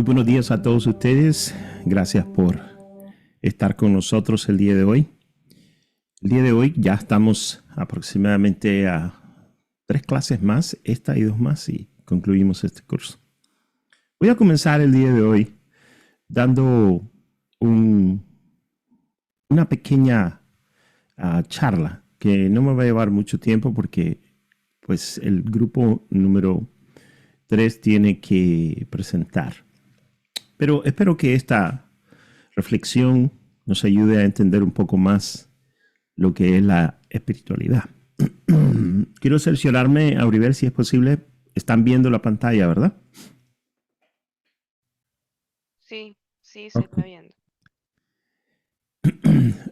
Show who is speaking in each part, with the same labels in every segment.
Speaker 1: buenos días a todos ustedes. Gracias por estar con nosotros el día de hoy. El día de hoy ya estamos aproximadamente a 3 clases más, esta y 2 más, y concluimos este curso. Voy a comenzar el día de hoy dando una pequeña charla que no me va a llevar mucho tiempo porque pues el grupo número 3 tiene que presentar. Pero espero que esta reflexión nos ayude a entender un poco más lo que es la espiritualidad. Quiero cerciorarme, Auribel, si es posible. Están viendo la pantalla, ¿verdad?
Speaker 2: Sí, sí, se
Speaker 1: Ok.
Speaker 2: está viendo.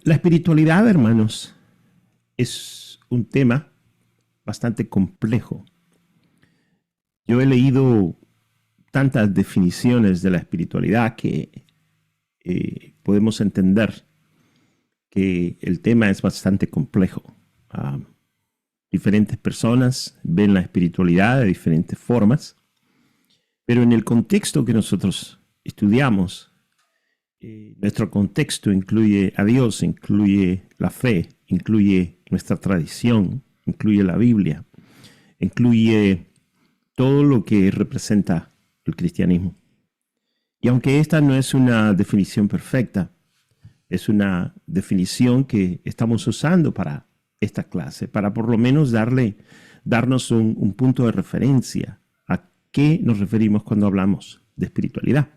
Speaker 1: La espiritualidad, hermanos, es un tema bastante complejo. Yo he leído tantas definiciones de la espiritualidad que podemos entender que el tema es bastante complejo. Diferentes personas ven la espiritualidad de diferentes formas, pero en el contexto que nosotros estudiamos, nuestro contexto incluye a Dios, incluye la fe, incluye nuestra tradición, incluye la Biblia, incluye todo lo que representa el cristianismo. Y aunque esta no es una definición perfecta, es una definición que estamos usando para esta clase, para por lo menos darnos un punto de referencia a qué nos referimos cuando hablamos de espiritualidad.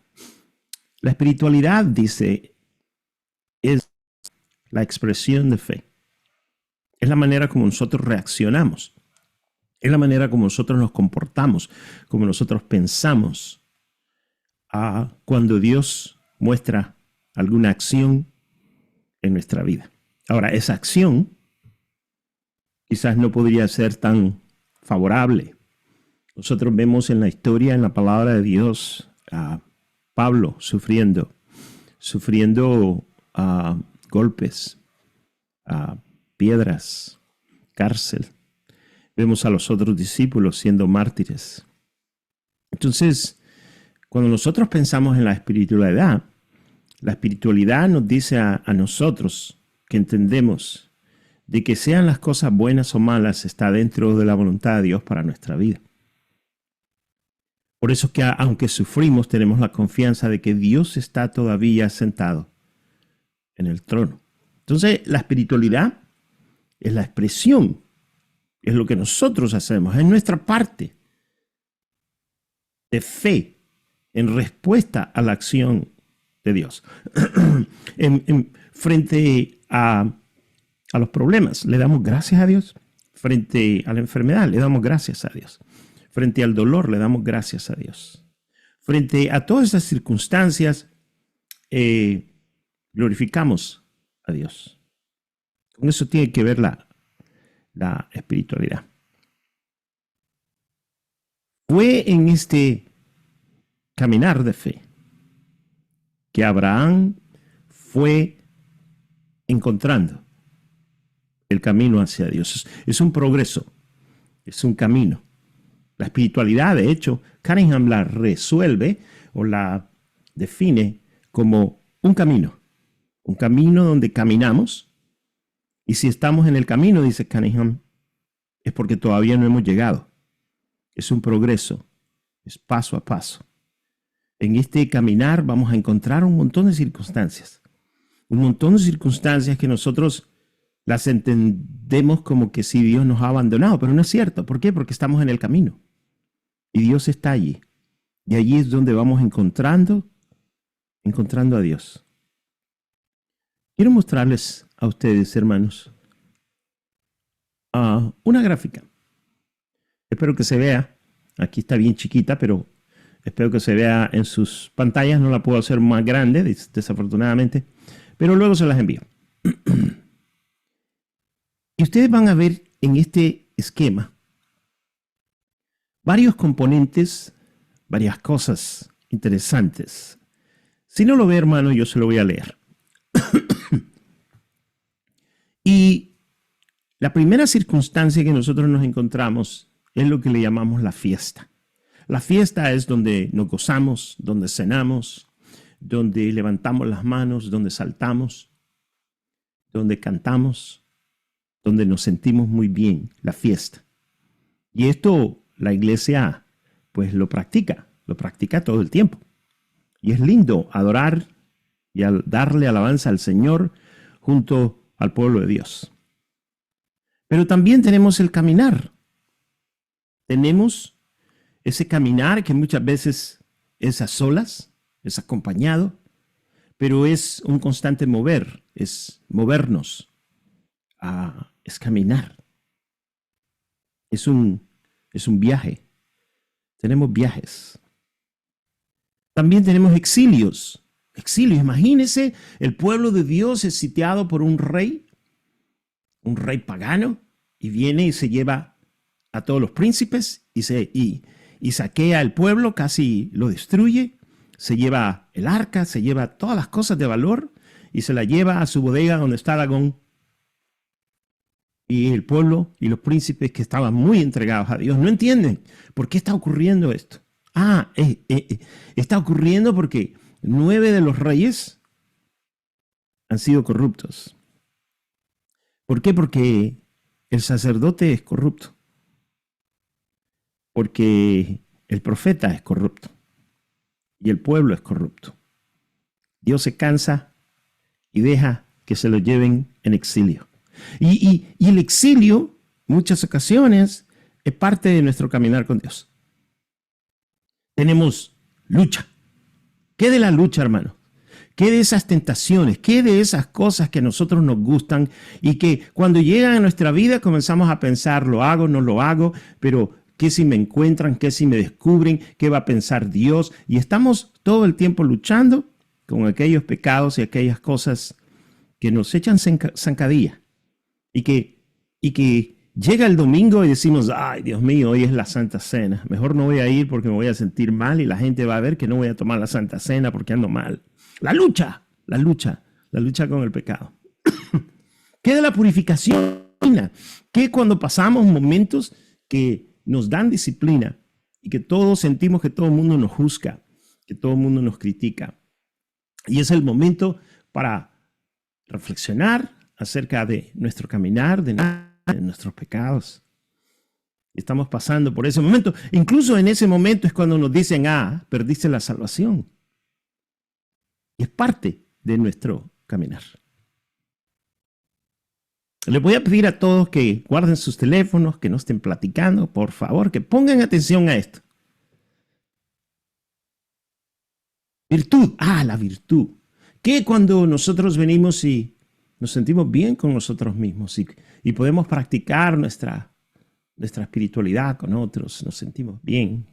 Speaker 1: La espiritualidad, dice, es la expresión de fe. Es la manera como nosotros reaccionamos. Es la manera como nosotros nos comportamos, como nosotros pensamos cuando Dios muestra alguna acción en nuestra vida. Ahora, esa acción quizás no podría ser tan favorable. Nosotros vemos en la historia, en la palabra de Dios, a Pablo sufriendo golpes, piedras, cárcel. Vemos a los otros discípulos siendo mártires. Entonces, cuando nosotros pensamos en la espiritualidad nos dice a nosotros que entendemos de que sean las cosas buenas o malas, está dentro de la voluntad de Dios para nuestra vida. Por eso que aunque sufrimos, tenemos la confianza de que Dios está todavía sentado en el trono. Entonces, la espiritualidad es la expresión, es lo que nosotros hacemos, es nuestra parte de fe en respuesta a la acción de Dios. Frente a los problemas, le damos gracias a Dios. Frente a la enfermedad, le damos gracias a Dios. Frente al dolor, le damos gracias a Dios. Frente a todas esas circunstancias, glorificamos a Dios. Con eso tiene que ver la espiritualidad. Fue en este caminar de fe que Abraham fue encontrando el camino hacia Dios. Es un progreso, es un camino. La espiritualidad, de hecho, Cunningham la resuelve o la define como un camino donde caminamos. Y si estamos en el camino, dice Cunningham, es porque todavía no hemos llegado. Es un progreso, es paso a paso. En este caminar vamos a encontrar un montón de circunstancias. Un montón de circunstancias que nosotros las entendemos como que si Dios nos ha abandonado, pero no es cierto. ¿Por qué? Porque estamos en el camino. Y Dios está allí. Y allí es donde vamos encontrando a Dios. Quiero mostrarles a ustedes, hermanos, una gráfica. Espero que se vea. Aquí está bien chiquita, pero espero que se vea en sus pantallas. No la puedo hacer más grande, desafortunadamente, pero luego se las envío. Y ustedes van a ver en este esquema varios componentes, varias cosas interesantes. Si no lo ve, hermano, yo se lo voy a leer. Y la primera circunstancia que nosotros nos encontramos es lo que le llamamos la fiesta. La fiesta es donde nos gozamos, donde cenamos, donde levantamos las manos, donde saltamos, donde cantamos, donde nos sentimos muy bien, la fiesta. Y esto la iglesia pues lo practica todo el tiempo. Y es lindo adorar y darle alabanza al Señor junto al pueblo de Dios. Pero también tenemos el caminar. Tenemos ese caminar que muchas veces es a solas, es acompañado, pero es un constante mover, es movernos, es caminar. Es un viaje. Tenemos viajes. También tenemos exilios. Exilios. Imagínense, el pueblo de Dios es sitiado por un rey pagano, y viene y se lleva a todos los príncipes y saquea el pueblo, casi lo destruye, se lleva el arca, se lleva todas las cosas de valor y se la lleva a su bodega donde está Dagón. Y el pueblo y los príncipes que estaban muy entregados a Dios no entienden por qué está ocurriendo esto. Está ocurriendo porque 9 de los reyes han sido corruptos. ¿Por qué? Porque el sacerdote es corrupto. Porque el profeta es corrupto. Y el pueblo es corrupto. Dios se cansa y deja que se lo lleven en exilio. Y el exilio, muchas ocasiones, es parte de nuestro caminar con Dios. Tenemos lucha. ¿Qué de la lucha, hermano? ¿Qué de esas tentaciones? ¿Qué de esas cosas que a nosotros nos gustan y que cuando llegan a nuestra vida comenzamos a pensar, lo hago, no lo hago, pero ¿qué si me encuentran? ¿Qué si me descubren? ¿Qué va a pensar Dios? Y estamos todo el tiempo luchando con aquellos pecados y aquellas cosas que nos echan zancadilla. Y que llega el domingo y decimos, ay, Dios mío, hoy es la Santa Cena. Mejor no voy a ir porque me voy a sentir mal y la gente va a ver que no voy a tomar la Santa Cena porque ando mal. La lucha con el pecado. ¿Qué de la purificación? ¿Qué cuando pasamos momentos que nos dan disciplina y que todos sentimos que todo el mundo nos juzga, que todo el mundo nos critica? Y es el momento para reflexionar acerca de nuestro caminar, de nuestros pecados. Estamos pasando por ese momento. Incluso en ese momento es cuando nos dicen, perdiste la salvación. Y es parte de nuestro caminar. Les voy a pedir a todos que guarden sus teléfonos, que no estén platicando, por favor, que pongan atención a esto. Virtud. La virtud. Que cuando nosotros venimos y nos sentimos bien con nosotros mismos y podemos practicar nuestra espiritualidad con otros, nos sentimos bien,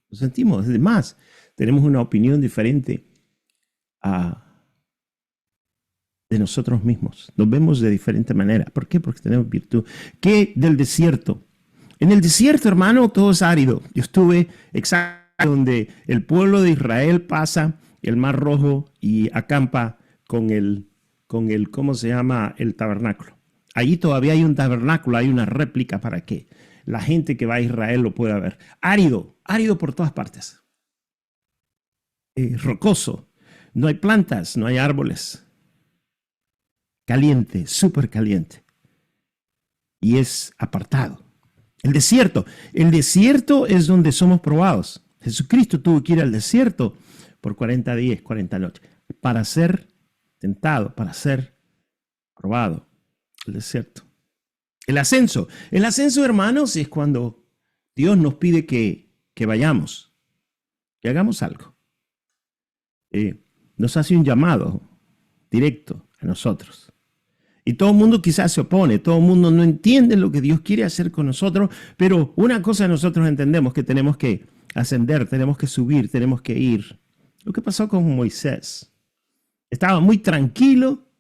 Speaker 1: nos sentimos, además, tenemos una opinión diferente de nosotros mismos. Nos vemos de diferente manera. ¿Por qué? Porque tenemos virtud. ¿Qué del desierto? En el desierto, hermano, todo es árido. Yo estuve exactamente donde el pueblo de Israel pasa el Mar Rojo y acampa con el ¿cómo se llama? El tabernáculo. Allí todavía hay un tabernáculo, hay una réplica para que la gente que va a Israel lo pueda ver. Árido por todas partes. Rocoso. No hay plantas, no hay árboles. Caliente, súper caliente. Y es apartado. El desierto es donde somos probados. Jesucristo tuvo que ir al desierto por 40 días, 40 noches, para ser tentado, para ser probado. El desierto. El ascenso, hermanos, es cuando Dios nos pide que vayamos, que hagamos algo. Nos hace un llamado directo a nosotros. Y todo el mundo quizás se opone, todo el mundo no entiende lo que Dios quiere hacer con nosotros, pero una cosa nosotros entendemos, que tenemos que ascender, tenemos que subir, tenemos que ir. Lo que pasó con Moisés. Estaba muy tranquilo,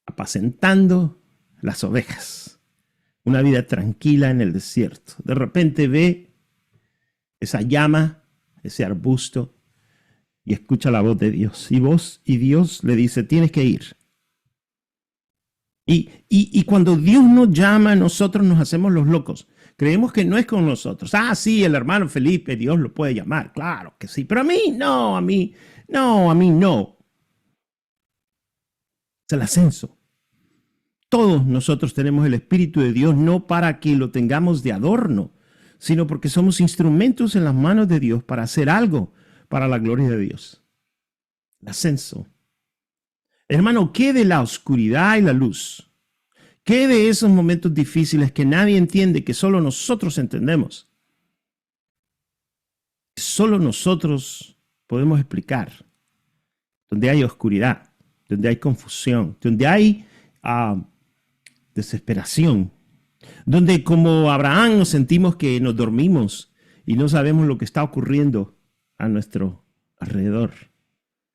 Speaker 1: apacentando las ovejas. Una vida tranquila en el desierto. De repente ve esa llama, ese arbusto, y escucha la voz de Dios. Y Dios le dice, tienes que ir. Y cuando Dios nos llama, nosotros nos hacemos los locos. creemos que no es con nosotros. Ah, sí, el hermano Felipe, Dios lo puede llamar, claro que sí, pero a mí no, a mí no. Es el ascenso. Todos nosotros tenemos el Espíritu de Dios no para que lo tengamos de adorno, sino porque somos instrumentos en las manos de Dios para hacer algo para la gloria de Dios. El ascenso. Hermano, ¿qué de la oscuridad y la luz? ¿Qué de esos momentos difíciles que nadie entiende, que solo nosotros entendemos? Solo nosotros podemos explicar. Donde hay oscuridad, donde hay confusión, donde hay desesperación, donde como Abraham nos sentimos que nos dormimos y no sabemos lo que está ocurriendo a nuestro alrededor.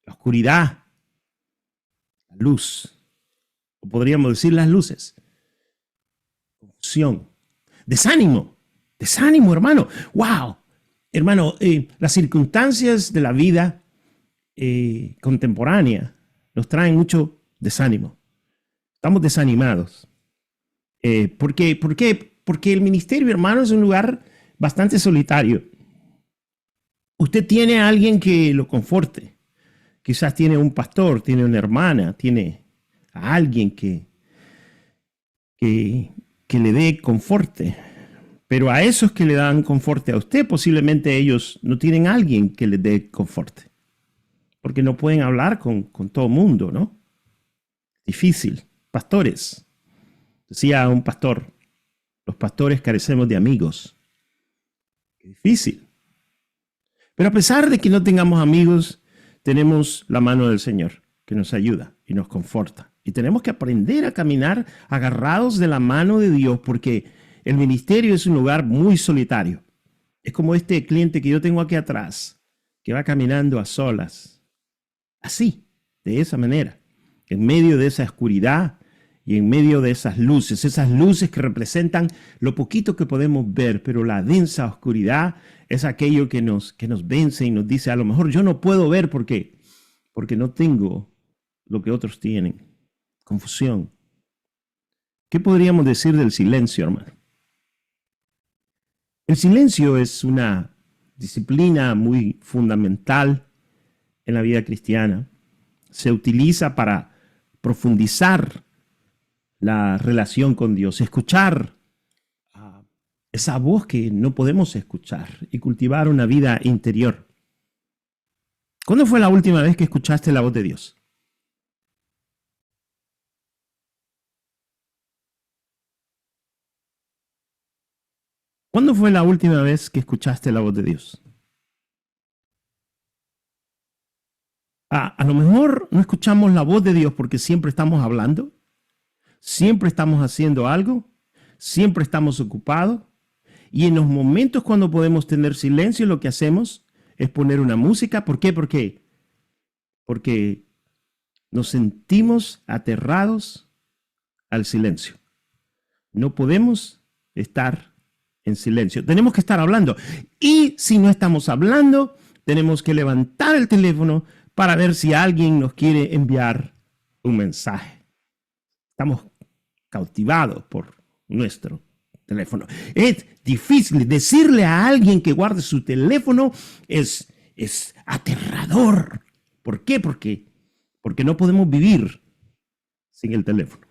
Speaker 1: La oscuridad, la luz, o podríamos decir las luces, confusión, desánimo, hermano. ¡Wow! Hermano, las circunstancias de la vida contemporánea nos traen mucho desánimo. Estamos desanimados. ¿Por qué? Porque el ministerio, hermano, es un lugar bastante solitario. Usted tiene a alguien que lo conforte. Quizás tiene un pastor, tiene una hermana, tiene a alguien que le dé conforte. Pero a esos que le dan conforte a usted, posiblemente ellos no tienen a alguien que les dé conforte. Porque no pueden hablar con todo el mundo, ¿no? Difícil. Pastores. Decía un pastor, los pastores carecemos de amigos. Qué difícil. Pero a pesar de que no tengamos amigos, tenemos la mano del Señor que nos ayuda y nos conforta. Y tenemos que aprender a caminar agarrados de la mano de Dios, porque el ministerio es un lugar muy solitario. Es como este cliente que yo tengo aquí atrás, que va caminando a solas. Así, de esa manera, en medio de esa oscuridad y en medio de esas luces que representan lo poquito que podemos ver, pero la densa oscuridad es aquello que nos vence y nos dice, a lo mejor yo no puedo ver porque no tengo lo que otros tienen. Confusión. ¿Qué podríamos decir del silencio, hermano? El silencio es una disciplina muy fundamental en la vida cristiana. Se utiliza para profundizar la relación con Dios, escuchar esa voz que no podemos escuchar y cultivar una vida interior. ¿Cuándo fue la última vez que escuchaste la voz de Dios? ¿Cuándo fue la última vez que escuchaste la voz de Dios? A lo mejor no escuchamos la voz de Dios porque siempre estamos hablando, siempre estamos haciendo algo, siempre estamos ocupados. Y en los momentos cuando podemos tener silencio, lo que hacemos es poner una música. ¿Por qué? Porque nos sentimos aterrados al silencio. No podemos estar en silencio. Tenemos que estar hablando. Y si no estamos hablando, tenemos que levantar el teléfono para ver si alguien nos quiere enviar un mensaje. Estamos cautivados por nuestro teléfono. Es difícil decirle a alguien que guarde su teléfono, es aterrador. ¿Por qué? Porque no podemos vivir sin el teléfono.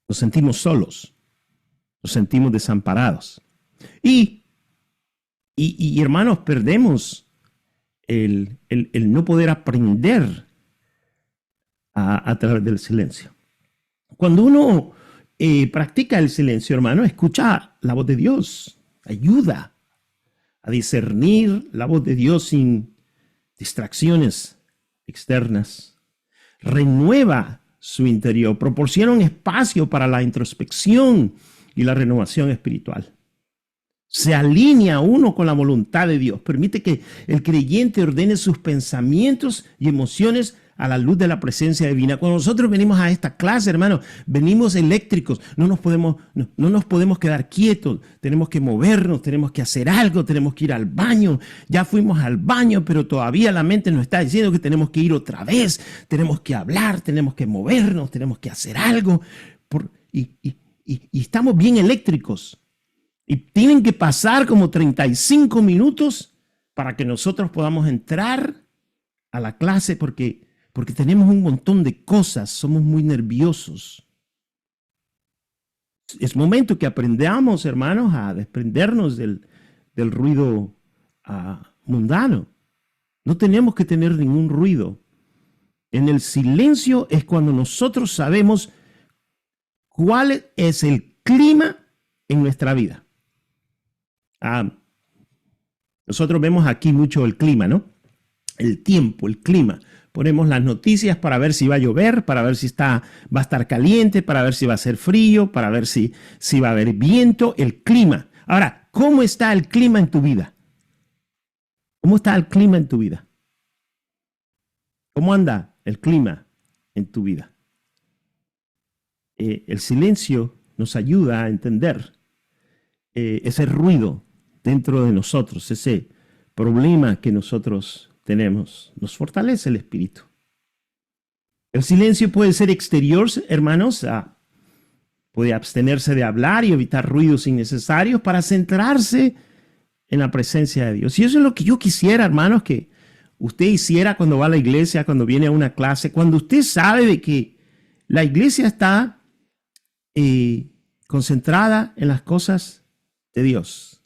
Speaker 1: Nos sentimos solos, nos sentimos desamparados. Y hermanos, perdemos el no poder aprender a través del silencio. Cuando uno practica el silencio, hermano, escucha la voz de Dios, ayuda a discernir la voz de Dios sin distracciones externas, renueva su interior, proporciona un espacio para la introspección y la renovación espiritual. Se alinea uno con la voluntad de Dios, permite que el creyente ordene sus pensamientos y emociones a la luz de la presencia divina. Cuando nosotros venimos a esta clase, hermano, venimos eléctricos, no nos podemos quedar quietos, tenemos que movernos, tenemos que hacer algo, tenemos que ir al baño. Ya fuimos al baño, pero todavía la mente nos está diciendo que tenemos que ir otra vez, tenemos que hablar, tenemos que movernos, tenemos que hacer algo. Y estamos bien eléctricos. Y tienen que pasar como 35 minutos para que nosotros podamos entrar a la clase porque tenemos un montón de cosas, somos muy nerviosos. Es momento que aprendamos, hermanos, a desprendernos del ruido mundano. No tenemos que tener ningún ruido. En el silencio es cuando nosotros sabemos cuál es el clima en nuestra vida. Nosotros vemos aquí mucho el clima, ¿no? El tiempo, el clima. Ponemos las noticias para ver si va a llover, para ver si va a estar caliente, para ver si va a ser frío, para ver si va a haber viento, el clima. Ahora, ¿cómo está el clima en tu vida? ¿Cómo está el clima en tu vida? ¿Cómo anda el clima en tu vida? El silencio nos ayuda a entender ese ruido dentro de nosotros, ese problema que nosotros tenemos, nos fortalece el espíritu. El silencio puede ser exterior, hermanos, puede abstenerse de hablar y evitar ruidos innecesarios para centrarse en la presencia de Dios. Y eso es lo que yo quisiera, hermanos, que usted hiciera cuando va a la iglesia, cuando viene a una clase, cuando usted sabe de que la iglesia está concentrada en las cosas de Dios.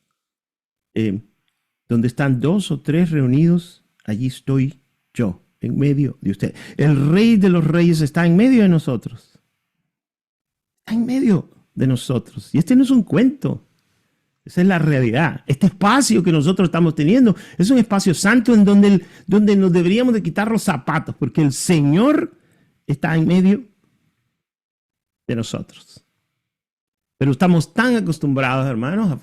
Speaker 1: Donde están 2 o 3 reunidos, allí estoy yo, en medio de usted. El Rey de los Reyes está en medio de nosotros. Está en medio de nosotros. Y este no es un cuento. Esa es la realidad. Este espacio que nosotros estamos teniendo es un espacio santo en donde nos deberíamos de quitar los zapatos, porque el Señor está en medio de nosotros. Pero estamos tan acostumbrados, hermanos,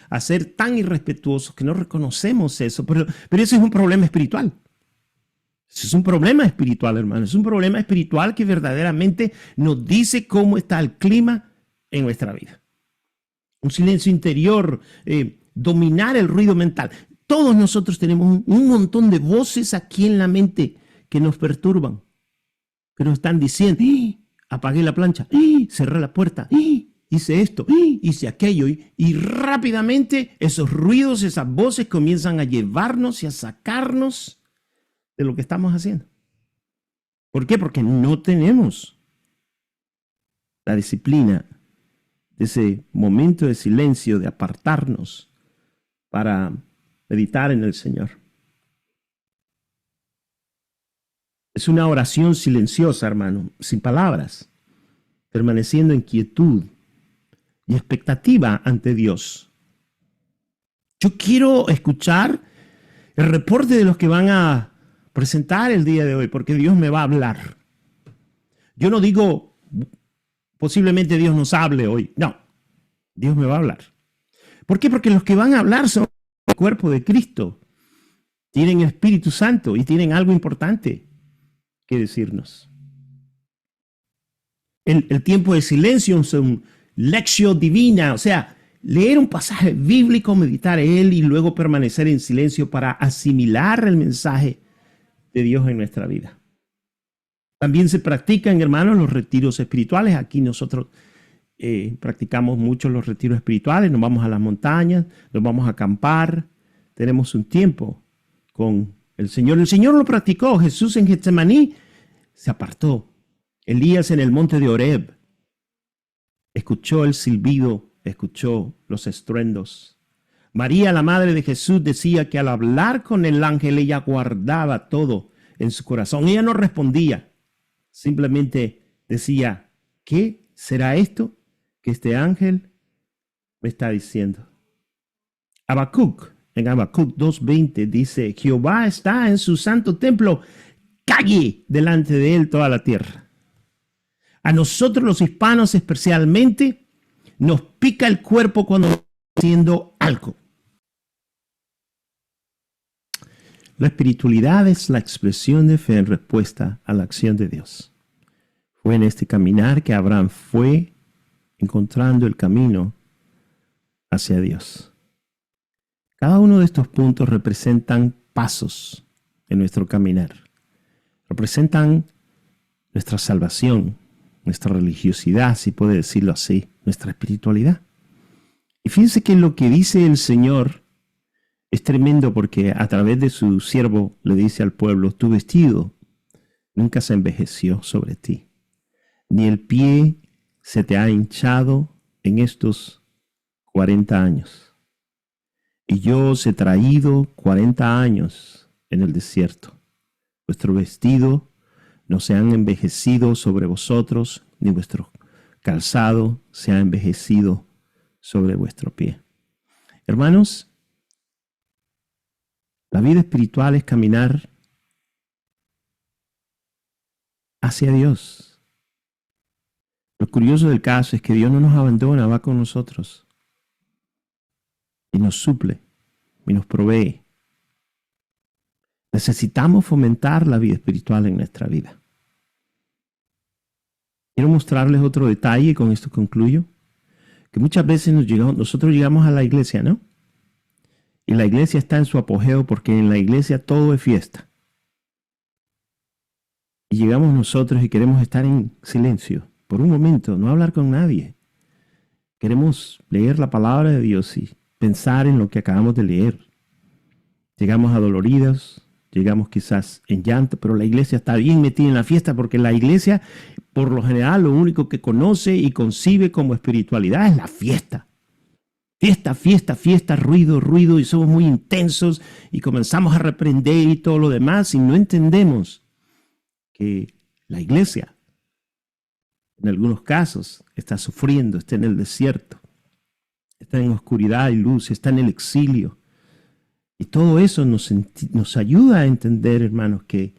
Speaker 1: a ser tan irrespetuosos que no reconocemos eso. Pero ese es un problema espiritual. Ese es un problema espiritual, hermanos. Es un problema espiritual que verdaderamente nos dice cómo está el clima en nuestra vida. Un silencio interior, dominar el ruido mental. Todos nosotros tenemos un montón de voces aquí en la mente que nos perturban, que nos están diciendo, apagué la plancha, cerré la puerta, hice esto, hice aquello, y rápidamente esos ruidos, esas voces comienzan a llevarnos y a sacarnos de lo que estamos haciendo. ¿Por qué? Porque no tenemos la disciplina de ese momento de silencio, de apartarnos para meditar en el Señor. Es una oración silenciosa, hermano, sin palabras, permaneciendo en quietud y expectativa ante Dios. Yo quiero escuchar el reporte de los que van a presentar el día de hoy, porque Dios me va a hablar. Yo no digo, posiblemente Dios nos hable hoy. No, Dios me va a hablar. ¿Por qué? Porque los que van a hablar son el cuerpo de Cristo. Tienen el Espíritu Santo y tienen algo importante que decirnos. El tiempo de silencio es un lección divina, o sea, leer un pasaje bíblico, meditar en él y luego permanecer en silencio para asimilar el mensaje de Dios en nuestra vida. También se practican, hermanos, los retiros espirituales. Aquí nosotros practicamos mucho los retiros espirituales. Nos vamos a las montañas, nos vamos a acampar. Tenemos un tiempo con el Señor. El Señor lo practicó. Jesús en Getsemaní se apartó. Elías en el monte de Horeb escuchó el silbido, escuchó los estruendos. María, la madre de Jesús, decía que al hablar con el ángel ella guardaba todo en su corazón. Ella no respondía, simplemente decía, ¿qué será esto que este ángel me está diciendo? Habacuc, en Habacuc 2:20 dice, Jehová está en su santo templo, calle delante de él toda la tierra. A nosotros los hispanos especialmente nos pica el cuerpo cuando estamos haciendo algo. La espiritualidad es la expresión de fe en respuesta a la acción de Dios. Fue en este caminar que Abraham fue encontrando el camino hacia Dios. Cada uno de estos puntos representan pasos en nuestro caminar. Representan nuestra salvación, nuestra religiosidad, si puede decirlo así, nuestra espiritualidad. Y fíjense que lo que dice el Señor es tremendo porque a través de su siervo le dice al pueblo, tu vestido nunca se envejeció sobre ti, ni el pie se te ha hinchado en estos 40 años. Y yo os he traído 40 años en el desierto. Vuestro vestido no se han envejecido sobre vosotros, ni vuestro calzado se ha envejecido sobre vuestro pie. Hermanos, la vida espiritual es caminar hacia Dios. Lo curioso del caso es que Dios no nos abandona, va con nosotros y nos suple y nos provee. Necesitamos fomentar la vida espiritual en nuestra vida. Quiero mostrarles otro detalle y con esto concluyo. Que muchas veces nosotros llegamos a la iglesia, ¿no? Y la iglesia está en su apogeo porque en la iglesia todo es fiesta. Y llegamos nosotros y queremos estar en silencio por un momento, no hablar con nadie. Queremos leer la palabra de Dios y pensar en lo que acabamos de leer. Llegamos adoloridos, llegamos quizás en llanto, pero la iglesia está bien metida en la fiesta porque la iglesia, por lo general, lo único que conoce y concibe como espiritualidad es la fiesta. Fiesta, fiesta, fiesta, ruido, ruido, y somos muy intensos y comenzamos a reprender y todo lo demás y no entendemos que la iglesia, en algunos casos, está sufriendo, está en el desierto, está en oscuridad y luz, está en el exilio. Y todo eso nos ayuda a entender, hermanos, que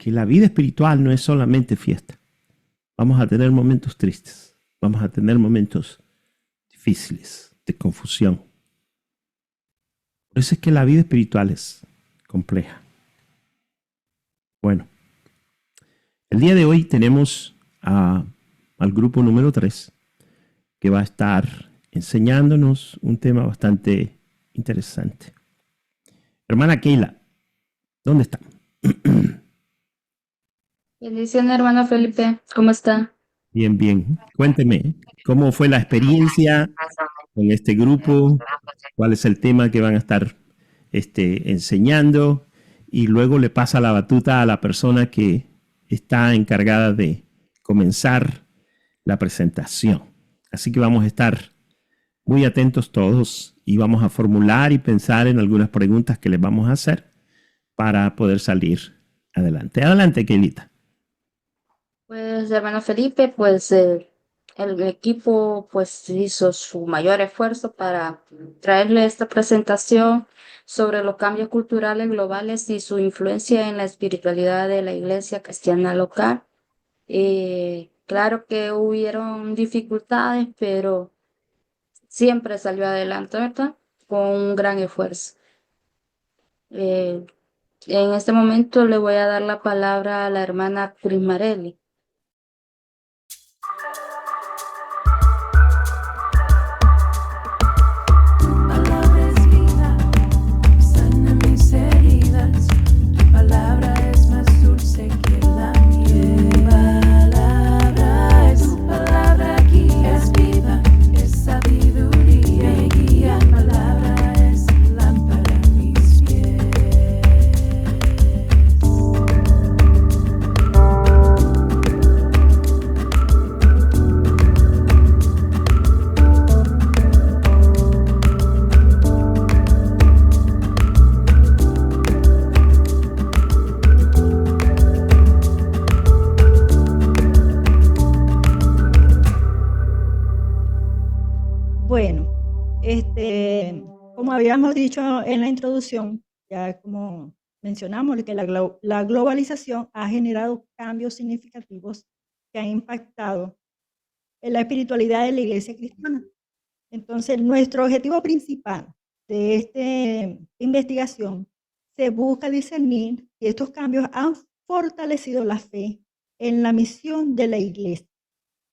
Speaker 1: la vida espiritual no es solamente fiesta. Vamos a tener momentos tristes, vamos a tener momentos difíciles, de confusión. Por eso es que la vida espiritual es compleja. Bueno, el día de hoy tenemos al grupo número 3 que va a estar enseñándonos un tema bastante interesante. Hermana Keila, ¿dónde está?
Speaker 3: Bendición, hermano Felipe, ¿cómo está?
Speaker 1: Bien, bien. Cuénteme, ¿cómo fue la experiencia con este grupo? ¿Cuál es el tema que van a estar enseñando? Y luego le pasa la batuta a la persona que está encargada de comenzar la presentación. Así que vamos a estar muy atentos todos y vamos a formular y pensar en algunas preguntas que les vamos a hacer para poder salir adelante. Adelante, Keilita.
Speaker 3: Pues, hermano Felipe, pues el equipo pues hizo su mayor esfuerzo para traerle esta presentación sobre los cambios culturales globales y su influencia en la espiritualidad de la iglesia cristiana local. Claro que hubieron dificultades, pero siempre salió adelante, ¿verdad? Con un gran esfuerzo. Eh, en este momento le voy a dar la palabra a la hermana Prismarelli.
Speaker 4: Bueno, como habíamos dicho en la introducción, ya como mencionamos, que la globalización ha generado cambios significativos que han impactado en la espiritualidad de la iglesia cristiana. Entonces, nuestro objetivo principal de esta investigación se busca discernir si estos cambios han fortalecido la fe en la misión de la iglesia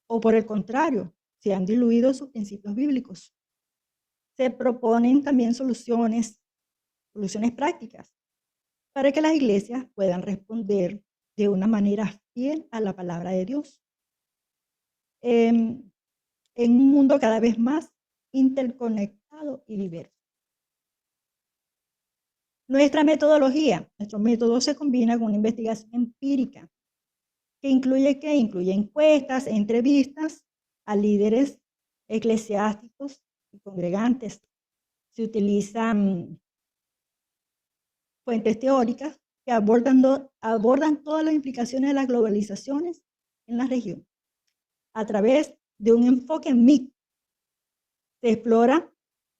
Speaker 4: o por el contrario, se han diluido sus principios bíblicos. Se proponen también soluciones prácticas para que las iglesias puedan responder de una manera fiel a la palabra de Dios. En un mundo cada vez más interconectado y diverso. Nuestra metodología, nuestro método se combina con una investigación empírica que incluye ¿qué? Incluye encuestas, entrevistas a líderes eclesiásticos y congregantes. Se utilizan fuentes teóricas que abordan todas las implicaciones de las globalizaciones en la región. A través de un enfoque mixto, se explora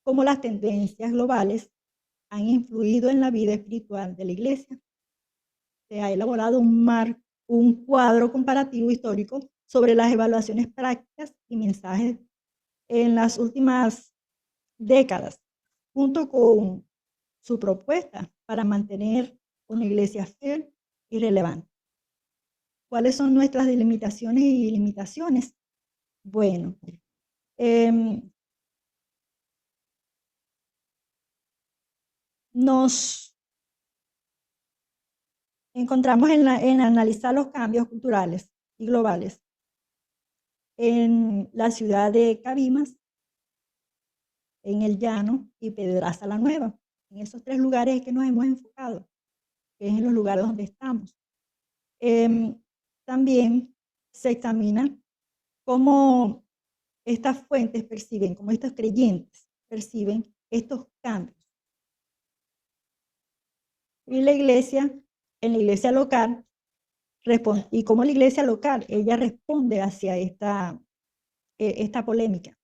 Speaker 4: cómo las tendencias globales han influido en la vida espiritual de la Iglesia. Se ha elaborado un cuadro comparativo histórico sobre las evaluaciones prácticas y mensajes en las últimas décadas, junto con su propuesta para mantener una iglesia fiel y relevante. ¿Cuáles son nuestras delimitaciones y limitaciones? Bueno, nos encontramos en analizar los cambios culturales y globales en la ciudad de Cabimas, en El Llano y Pedraza la Nueva. En esos 3 lugares que nos hemos enfocado, que es en los lugares donde estamos. También se examina cómo estas fuentes perciben, cómo estos creyentes perciben estos cambios. Y la iglesia, en la iglesia local, y cómo la iglesia local, ella responde hacia esta polémica.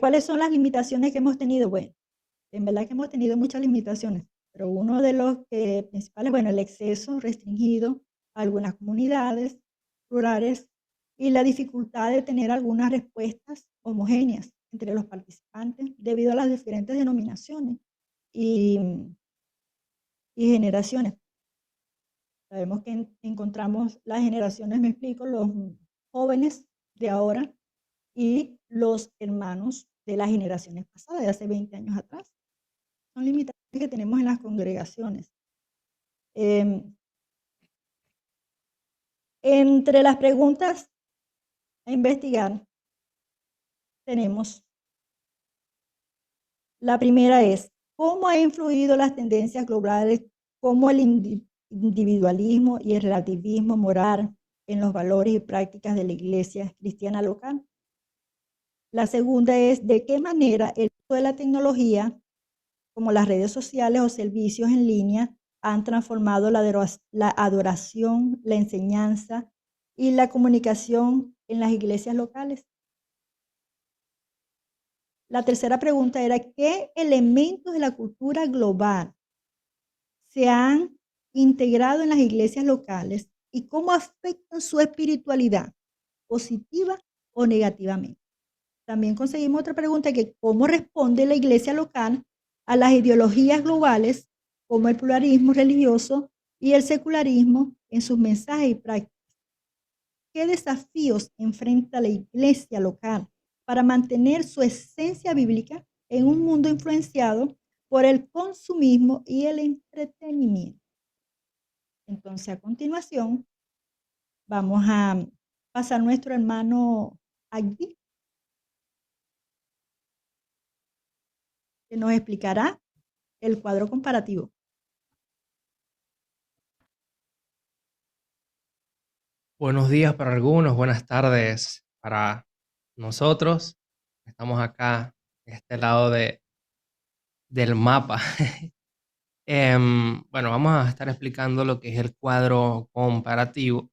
Speaker 4: ¿Cuáles son las limitaciones que hemos tenido? Bueno, en verdad que hemos tenido muchas limitaciones, pero uno de los principales, bueno, el acceso restringido a algunas comunidades rurales y la dificultad de tener algunas respuestas homogéneas entre los participantes debido a las diferentes denominaciones y generaciones. Sabemos que encontramos las generaciones, me explico, los jóvenes de ahora y los hermanos de las generaciones pasadas, de hace 20 años atrás. Son limitaciones que tenemos en las congregaciones. Entre las preguntas a investigar, tenemos, la primera es, ¿cómo ha influido las tendencias globales, cómo el individualismo y el relativismo moral en los valores y prácticas de la iglesia cristiana local? La segunda es, ¿de qué manera el uso de la tecnología, como las redes sociales o servicios en línea, han transformado la adoración, la enseñanza y la comunicación en las iglesias locales? La tercera pregunta era, ¿qué elementos de la cultura global se han integrado en las iglesias locales y cómo afectan su espiritualidad, positiva o negativamente? También conseguimos otra pregunta, que ¿cómo responde la iglesia local a las ideologías globales como el pluralismo religioso y el secularismo en sus mensajes y prácticas? ¿Qué desafíos enfrenta la iglesia local para mantener su esencia bíblica en un mundo influenciado por el consumismo y el entretenimiento? Entonces, a continuación, vamos a pasar a nuestro hermano Agdi, que nos explicará el cuadro comparativo.
Speaker 5: Buenos días para algunos, buenas tardes para nosotros. Estamos acá, en este lado del mapa. Bueno, vamos a estar explicando lo que es el cuadro comparativo.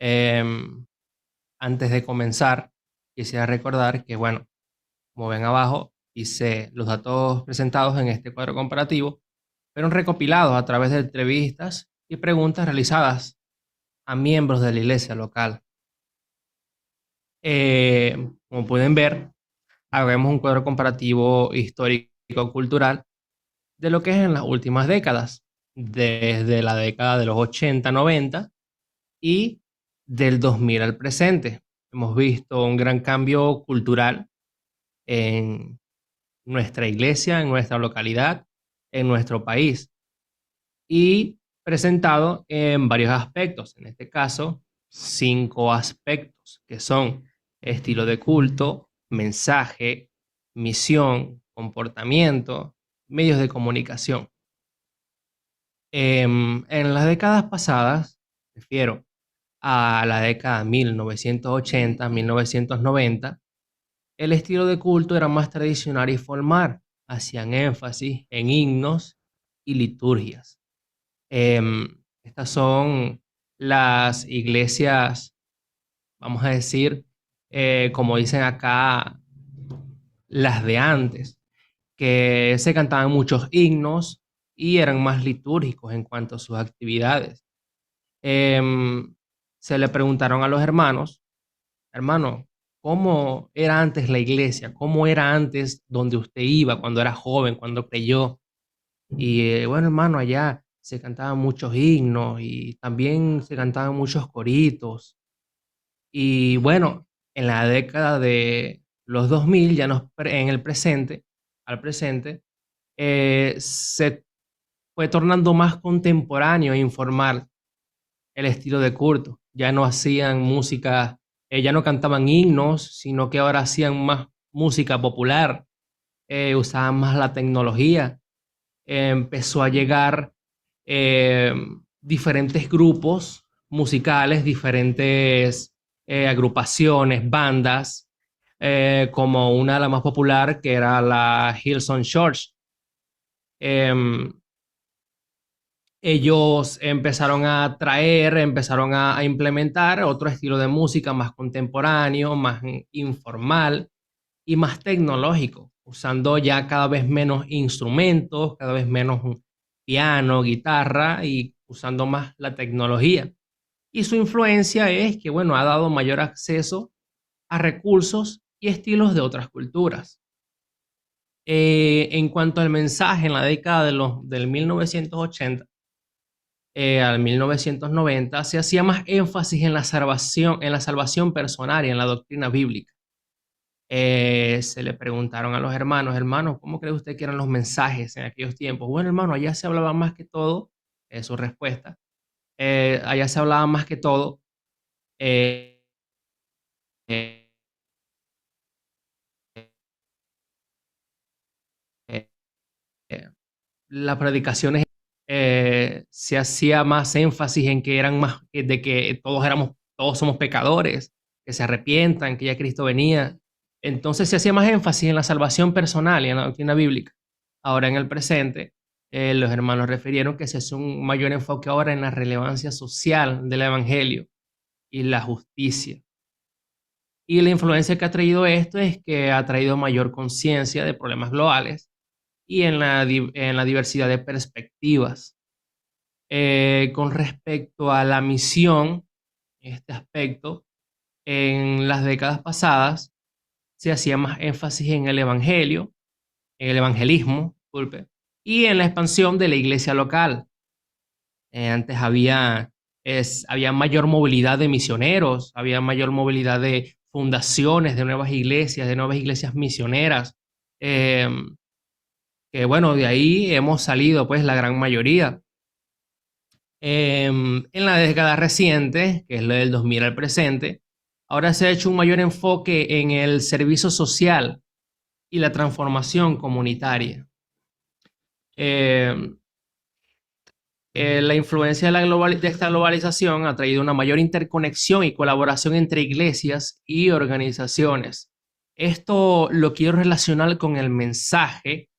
Speaker 5: Antes de comenzar, quisiera recordar que, bueno, como ven abajo, hice los datos presentados en este cuadro comparativo, fueron recopilados a través de entrevistas y preguntas realizadas a miembros de la iglesia local. Como pueden ver, vemos un cuadro comparativo histórico-cultural de lo que es en las últimas décadas, desde la década de los 80, 90 y del 2000 al presente. Hemos visto un gran cambio cultural en nuestra iglesia, en nuestra localidad, en nuestro país, y presentado en varios aspectos, en este caso 5 aspectos, que son estilo de culto, mensaje, misión, comportamiento, medios de comunicación. En las décadas pasadas, refiero a la década 1980, 1990, el estilo de culto era más tradicional y formal. Hacían énfasis en himnos y liturgias. Estas son las iglesias, vamos a decir, como dicen acá, las de antes, que se cantaban muchos himnos y eran más litúrgicos en cuanto a sus actividades. Se le preguntaron a los hermanos, hermano, ¿cómo era antes la iglesia? ¿Cómo era antes donde usted iba cuando era joven, cuando creyó? Y bueno, hermano, allá se cantaban muchos himnos y también se cantaban muchos coritos. Y bueno, en la década de los 2000, ya en el presente, al presente, se fue tornando más contemporáneo e informal el estilo de culto. Ya no hacían música, ya no cantaban himnos, sino que ahora hacían más música popular, usaban más la tecnología. Empezó a llegar diferentes grupos musicales, diferentes agrupaciones, bandas, como una de las más popular que era la Hillsong Church. Ellos empezaron a traer, empezaron a implementar otro estilo de música más contemporáneo, más informal y más tecnológico, usando ya cada vez menos instrumentos, cada vez menos piano, guitarra y usando más la tecnología. Y su influencia es que, bueno, ha dado mayor acceso a recursos y estilos de otras culturas. En cuanto al mensaje, en la década del 1980 al 1990, se hacía más énfasis en la salvación personal y en la doctrina bíblica. Se le preguntaron a los hermanos, ¿cómo cree usted que eran los mensajes en aquellos tiempos? Bueno, hermano, allá se hablaba más que todo, su respuesta, allá se hablaba más que todo eh, eh, eh, eh, las predicaciones, se hacía más énfasis en que eran más, de que todos somos pecadores, que se arrepientan, que ya Cristo venía. Entonces se hacía más énfasis en la salvación personal y en la doctrina bíblica. Ahora en el presente, los hermanos refirieron que se hace un mayor enfoque ahora en la relevancia social del evangelio y la justicia. Y la influencia que ha traído esto es que ha traído mayor conciencia de problemas globales y en la diversidad de perspectivas. Con respecto a la misión, este aspecto, en las décadas pasadas se hacía más énfasis en el evangelio, en el evangelismo, disculpe, y en la expansión de la iglesia local. Antes había mayor movilidad de misioneros, había mayor movilidad de fundaciones, de nuevas iglesias misioneras, que bueno, de ahí hemos salido pues la gran mayoría. En la década reciente, que es la del 2000 al presente, ahora se ha hecho un mayor enfoque en el servicio social y la transformación comunitaria. La influencia de esta globalización ha traído una mayor interconexión y colaboración entre iglesias y organizaciones. Esto lo quiero relacionar con el mensaje,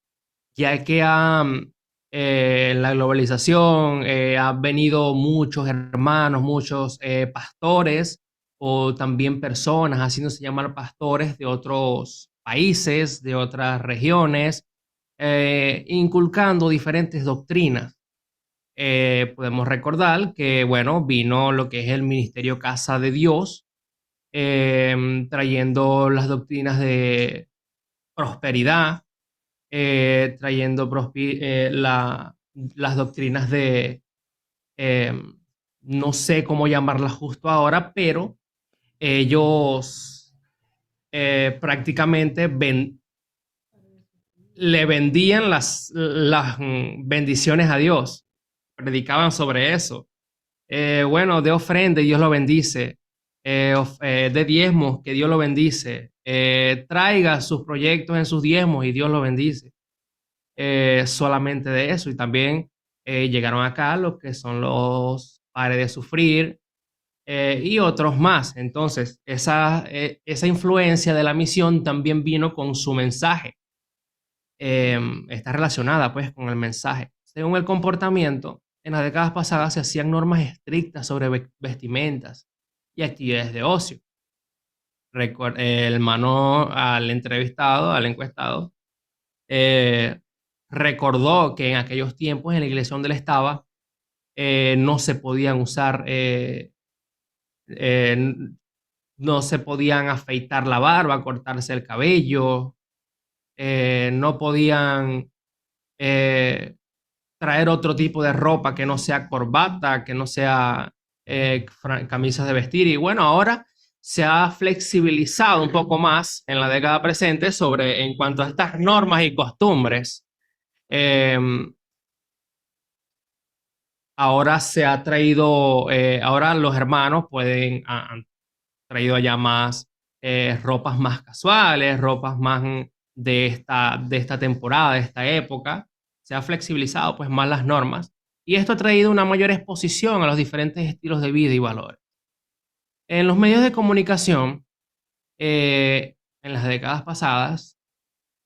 Speaker 5: ya que la globalización han venido muchos hermanos, muchos pastores o también personas haciéndose llamar pastores de otros países, de otras regiones, inculcando diferentes doctrinas. Podemos recordar que, bueno, vino lo que es el Ministerio Casa de Dios, trayendo las doctrinas de prosperidad, trayendo las doctrinas de, no sé cómo llamarlas justo ahora, pero ellos prácticamente le vendían las bendiciones a Dios, predicaban sobre eso. Bueno, de ofrenda, Dios lo bendice. De diezmos, que Dios lo bendice. traiga sus proyectos en sus diezmos y Dios lo bendice. Solamente de eso. Y también llegaron acá lo que son los Pares de Sufrir y otros más. Entonces, esa influencia de la misión también vino con su mensaje. Está relacionada pues con el mensaje. Según el comportamiento, en las décadas pasadas se hacían normas estrictas sobre vestimentas y actividades de ocio. El hermano al entrevistado, al encuestado, eh, recordó que en aquellos tiempos en la iglesia donde él estaba no se podían usar, eh, no se podían afeitar la barba, cortarse el cabello, no podían traer otro tipo de ropa que no sea corbata, que no sea camisas de vestir. Y bueno, ahora se ha flexibilizado un poco más en la década presente en cuanto a estas normas y costumbres. Ahora se ha traído, ahora los hermanos han traído ya más ropas más casuales, ropas más de esta temporada, de esta época. Se ha flexibilizado pues más las normas y esto ha traído una mayor exposición a los diferentes estilos de vida y valores. En los medios de comunicación, en las décadas pasadas,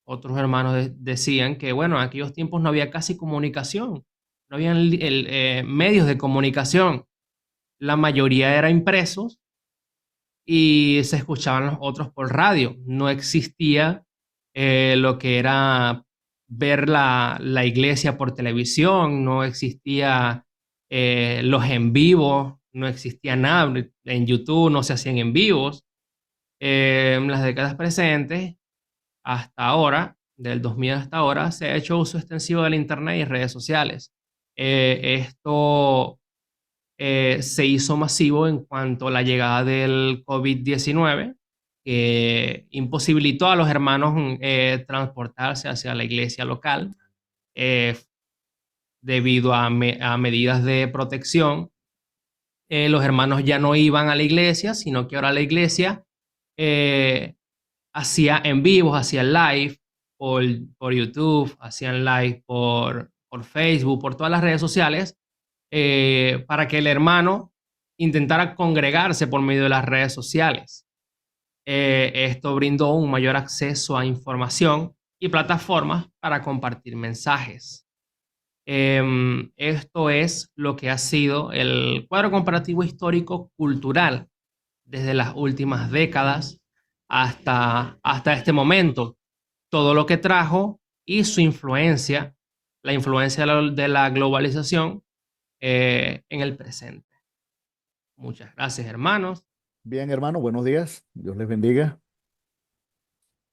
Speaker 5: otros hermanos decían que, bueno, en aquellos tiempos no había casi comunicación, no había medios de comunicación. La mayoría era impresos y se escuchaban los otros por radio. No existía lo que era ver la iglesia por televisión, no existía los en vivos, no existía nada. En YouTube no se hacían en vivos. En las décadas presentes, hasta ahora, del 2000 hasta ahora, se ha hecho uso extensivo del Internet y redes sociales. Esto se hizo masivo en cuanto a la llegada del COVID-19, que imposibilitó a los hermanos transportarse hacia la iglesia local eh, debido a medidas de protección. Los hermanos ya no iban a la iglesia, sino que ahora la iglesia hacía en vivos, hacían live por YouTube, hacían live por Facebook, por todas las redes sociales, para que el hermano intentara congregarse por medio de las redes sociales. Esto brindó un mayor acceso a información y plataformas para compartir mensajes. Esto es lo que ha sido el cuadro comparativo histórico cultural desde las últimas décadas hasta este momento. Todo lo que trajo y su influencia, la influencia de la globalización en el presente. Muchas gracias, hermanos.
Speaker 6: Bien, hermano, buenos días. Dios les bendiga.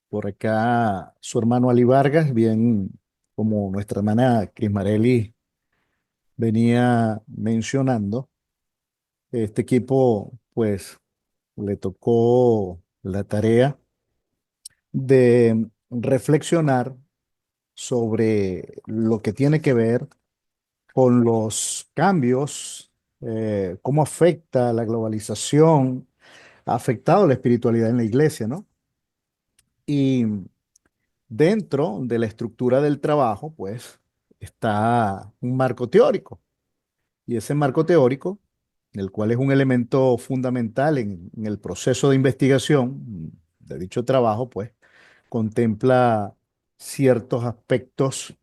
Speaker 6: Por acá su hermano Ali Vargas, bien como nuestra hermana Crismarelli venía mencionando, este equipo pues le tocó la tarea de reflexionar sobre lo que tiene que ver con los cambios, cómo afecta la globalización, ha afectado la espiritualidad en la iglesia, ¿no? Y dentro de la estructura del trabajo, pues, está un marco teórico. Y ese marco teórico, el cual es un elemento fundamental en el proceso de investigación de dicho trabajo, pues, contempla ciertos aspectos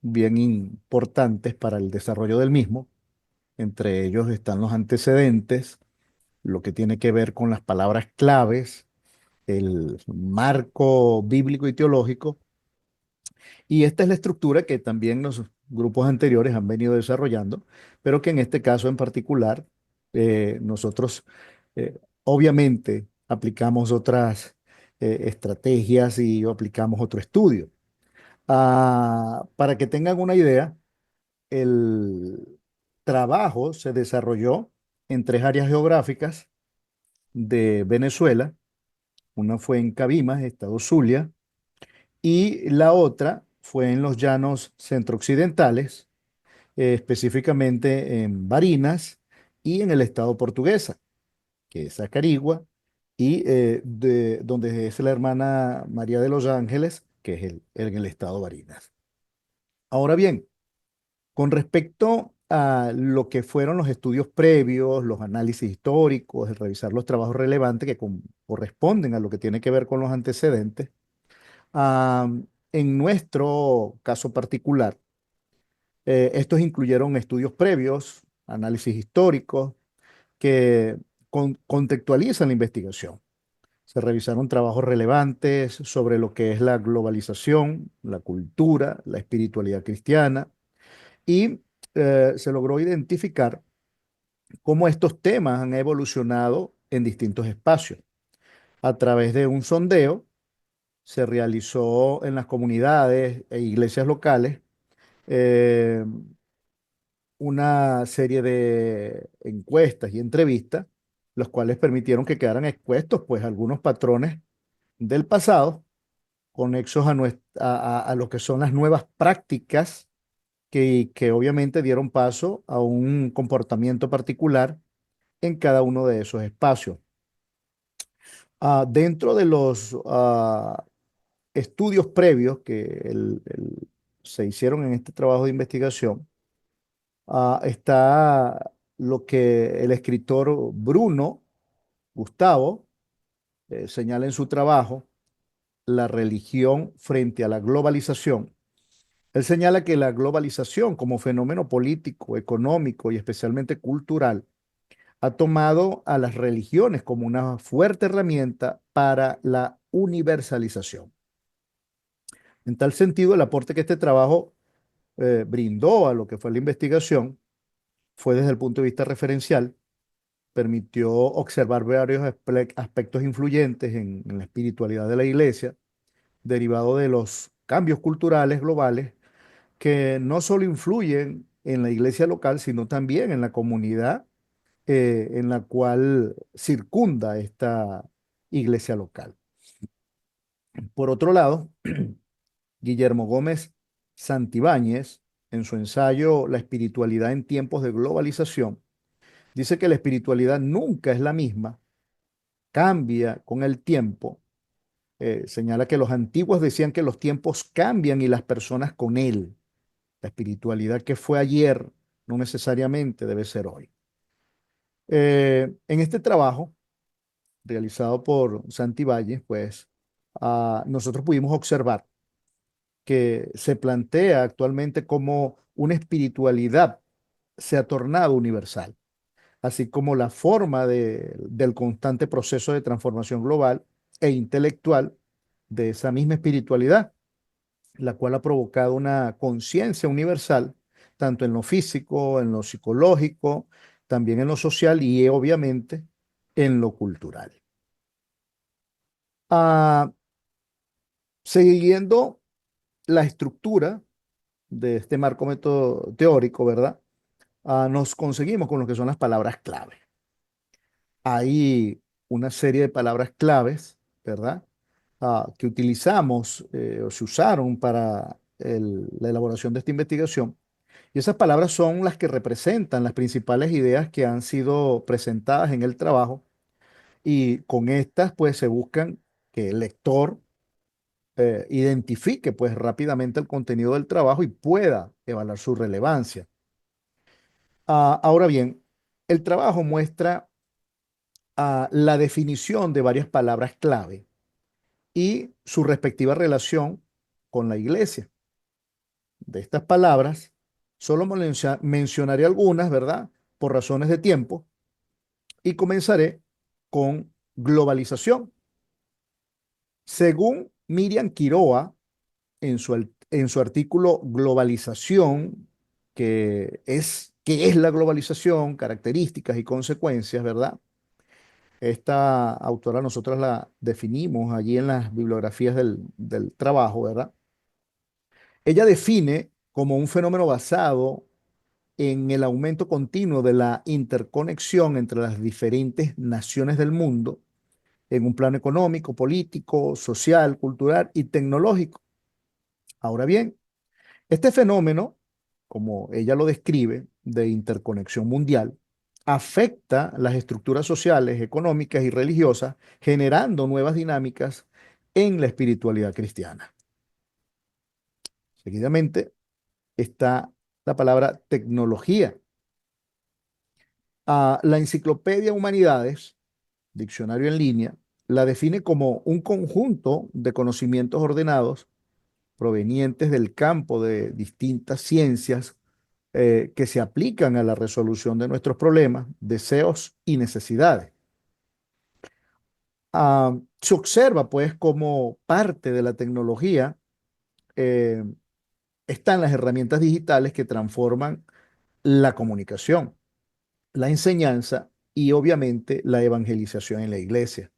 Speaker 6: bien importantes para el desarrollo del mismo. Entre ellos están los antecedentes, lo que tiene que ver con las palabras claves, el marco bíblico y teológico. Y esta es la estructura que también los grupos anteriores han venido desarrollando, pero que en este caso en particular nosotros obviamente aplicamos otras estrategias y aplicamos otro estudio. Para que tengan una idea, el trabajo se desarrolló en 3 áreas geográficas de Venezuela. Una fue en Cabimas, estado Zulia, y la otra fue en los llanos centro-occidentales, específicamente en Barinas y en el estado Portuguesa, que es Acarigua y donde es la hermana María de los Ángeles, que es en el estado Barinas. Ahora bien, con respecto a lo que fueron los estudios previos, los análisis históricos, el revisar los trabajos relevantes que corresponden a lo que tiene que ver con los antecedentes, ah, en nuestro caso particular, estos incluyeron estudios previos, análisis históricos que contextualizan la investigación. Se revisaron trabajos relevantes sobre lo que es la globalización, la cultura, la espiritualidad cristiana y se logró identificar cómo estos temas han evolucionado en distintos espacios. A través de un sondeo se realizó en las comunidades e iglesias locales eh, una serie de encuestas y entrevistas, los cuales permitieron que quedaran expuestos pues algunos patrones del pasado conexos a lo que son las nuevas prácticas que obviamente dieron paso a un comportamiento particular en cada uno de esos espacios. Dentro de los estudios previos que se hicieron en este trabajo de investigación, está lo que el escritor Bruno Gustavo señala en su trabajo, La religión frente a la globalización. Él señala que la globalización como fenómeno político, económico y especialmente cultural ha tomado a las religiones como una fuerte herramienta para la universalización. En tal sentido, el aporte que este trabajo brindó a lo que fue la investigación fue desde el punto de vista referencial, permitió observar varios aspectos influyentes en la espiritualidad de la iglesia, derivado de los cambios culturales globales que no solo influyen en la iglesia local, sino también en la comunidad en la cual circunda esta iglesia local. Por otro lado, Guillermo Gómez Santibáñez, en su ensayo La espiritualidad en tiempos de globalización, dice que la espiritualidad nunca es la misma, cambia con el tiempo. Señala que los antiguos decían que los tiempos cambian y las personas con él. La espiritualidad que fue ayer no necesariamente debe ser hoy. En este trabajo, realizado por Santibáñez, pues nosotros pudimos observar que se plantea actualmente como una espiritualidad se ha tornado universal, así como la forma del constante proceso de transformación global e intelectual de esa misma espiritualidad, la cual ha provocado una conciencia universal, tanto en lo físico, en lo psicológico, también en lo social y obviamente en lo cultural. Ah, Siguiendo la estructura de este marco método teórico, ¿verdad? Nos conseguimos con lo que son las palabras clave. Hay una serie de palabras claves, ¿verdad? Que utilizamos o se usaron para la elaboración de esta investigación. Y esas palabras son las que representan las principales ideas que han sido presentadas en el trabajo. Y con estas, pues, se buscan que el lector identifique, pues, rápidamente el contenido del trabajo y pueda evaluar su relevancia. Ahora bien, el trabajo muestra la definición de varias palabras clave y su respectiva relación con la iglesia. De estas palabras, solo mencionaré algunas, ¿verdad? Por razones de tiempo, y comenzaré con globalización. Según Miriam Quiroa, en su artículo Globalización, ¿qué es la globalización? Características y consecuencias, ¿verdad? Esta autora nosotros la definimos allí en las bibliografías del trabajo, ¿verdad? Ella define como un fenómeno basado en el aumento continuo de la interconexión entre las diferentes naciones del mundo en un plano económico, político, social, cultural y tecnológico. Ahora bien, este fenómeno, como ella lo describe, de interconexión mundial, afecta las estructuras sociales, económicas y religiosas, generando nuevas dinámicas en la espiritualidad cristiana. Seguidamente está la palabra tecnología. La Enciclopedia Humanidades, diccionario en línea, la define como un conjunto de conocimientos ordenados provenientes del campo de distintas ciencias que se aplican a la resolución de nuestros problemas, deseos y necesidades. Se observa pues como parte de la tecnología eh, están las herramientas digitales que transforman la comunicación, la enseñanza y obviamente la evangelización en la iglesia.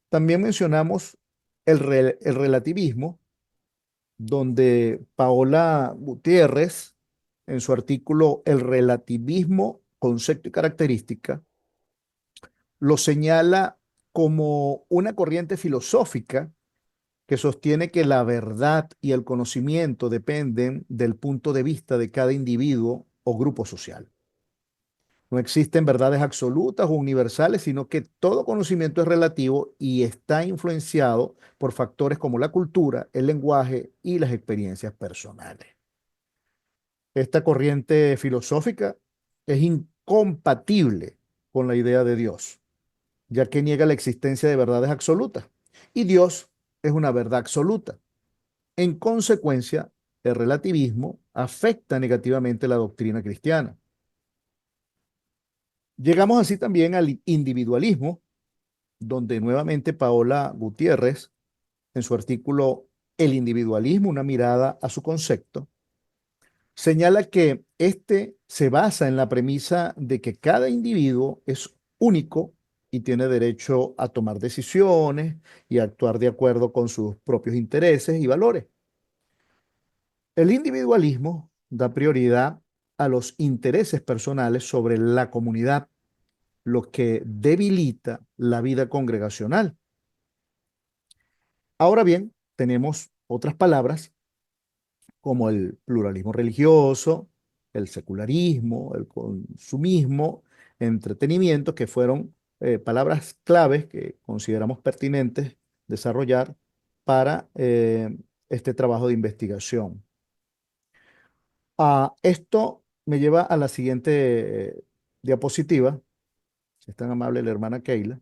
Speaker 6: También mencionamos el relativismo, donde Paola Gutiérrez, en su artículo El relativismo, concepto y característica, lo señala como una corriente filosófica que sostiene que la verdad y el conocimiento dependen del punto de vista de cada individuo o grupo social. No existen verdades absolutas o universales, sino que todo conocimiento es relativo y está influenciado por factores como la cultura, el lenguaje y las experiencias personales. Esta corriente filosófica es incompatible con la idea de Dios, ya que niega la existencia de verdades absolutas. Y Dios es una verdad absoluta. En consecuencia, el relativismo afecta negativamente la doctrina cristiana. Llegamos así también al individualismo, donde nuevamente Paola Gutiérrez, en su artículo El individualismo, una mirada a su concepto, señala que este se basa en la premisa de que cada individuo es único y tiene derecho a tomar decisiones y a actuar de acuerdo con sus propios intereses y valores. El individualismo da prioridad a los intereses personales sobre la comunidad, lo que debilita la vida congregacional. Ahora bien, tenemos otras palabras como el pluralismo religioso, el secularismo, el consumismo, entretenimiento, que fueron palabras claves que consideramos pertinentes desarrollar para este trabajo de investigación. Esto me lleva a la siguiente diapositiva, si es tan amable la hermana Keila.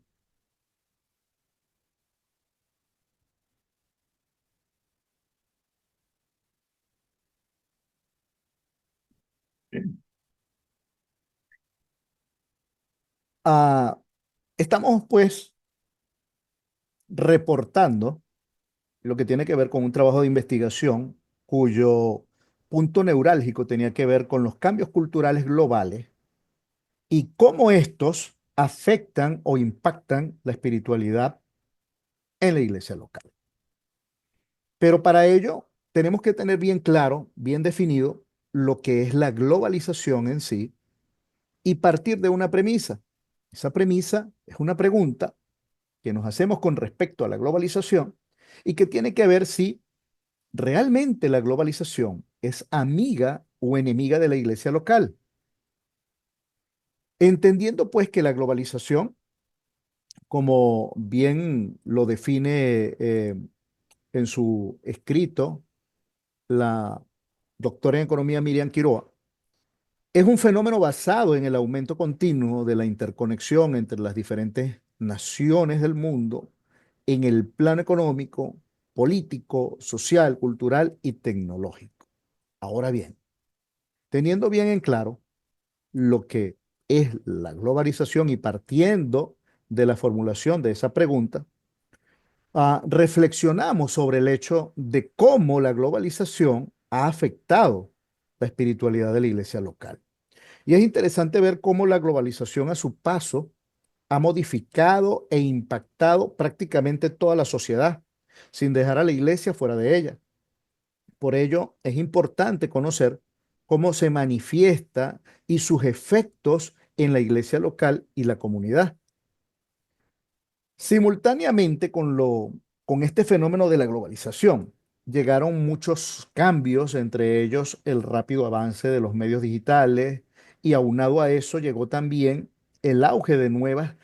Speaker 6: Estamos pues reportando lo que tiene que ver con un trabajo de investigación cuyo punto neurálgico tenía que ver con los cambios culturales globales y cómo estos afectan o impactan la espiritualidad en la iglesia local. Pero para ello tenemos que tener bien claro, bien definido lo que es la globalización en sí y partir de una premisa. Esa premisa es una pregunta que nos hacemos con respecto a la globalización y que tiene que ver si realmente la globalización es amiga o enemiga de la iglesia local. Entendiendo pues que la globalización, como bien lo define en su escrito la doctora en economía Miriam Quiroa, es un fenómeno basado en el aumento continuo de la interconexión entre las diferentes naciones del mundo en el plano económico, político, social, cultural y tecnológico. Ahora bien, teniendo bien en claro lo que es la globalización y partiendo de la formulación de esa pregunta, reflexionamos sobre el hecho de cómo la globalización ha afectado la espiritualidad de la iglesia local. Y es interesante ver cómo la globalización a su paso ha modificado e impactado prácticamente toda la sociedad, sin dejar a la iglesia fuera de ella. Por ello, es importante conocer cómo se manifiesta y sus efectos en la iglesia local y la comunidad. Simultáneamente con este fenómeno de la globalización, llegaron muchos cambios, entre ellos el rápido avance de los medios digitales y aunado a eso llegó también el auge de nuevas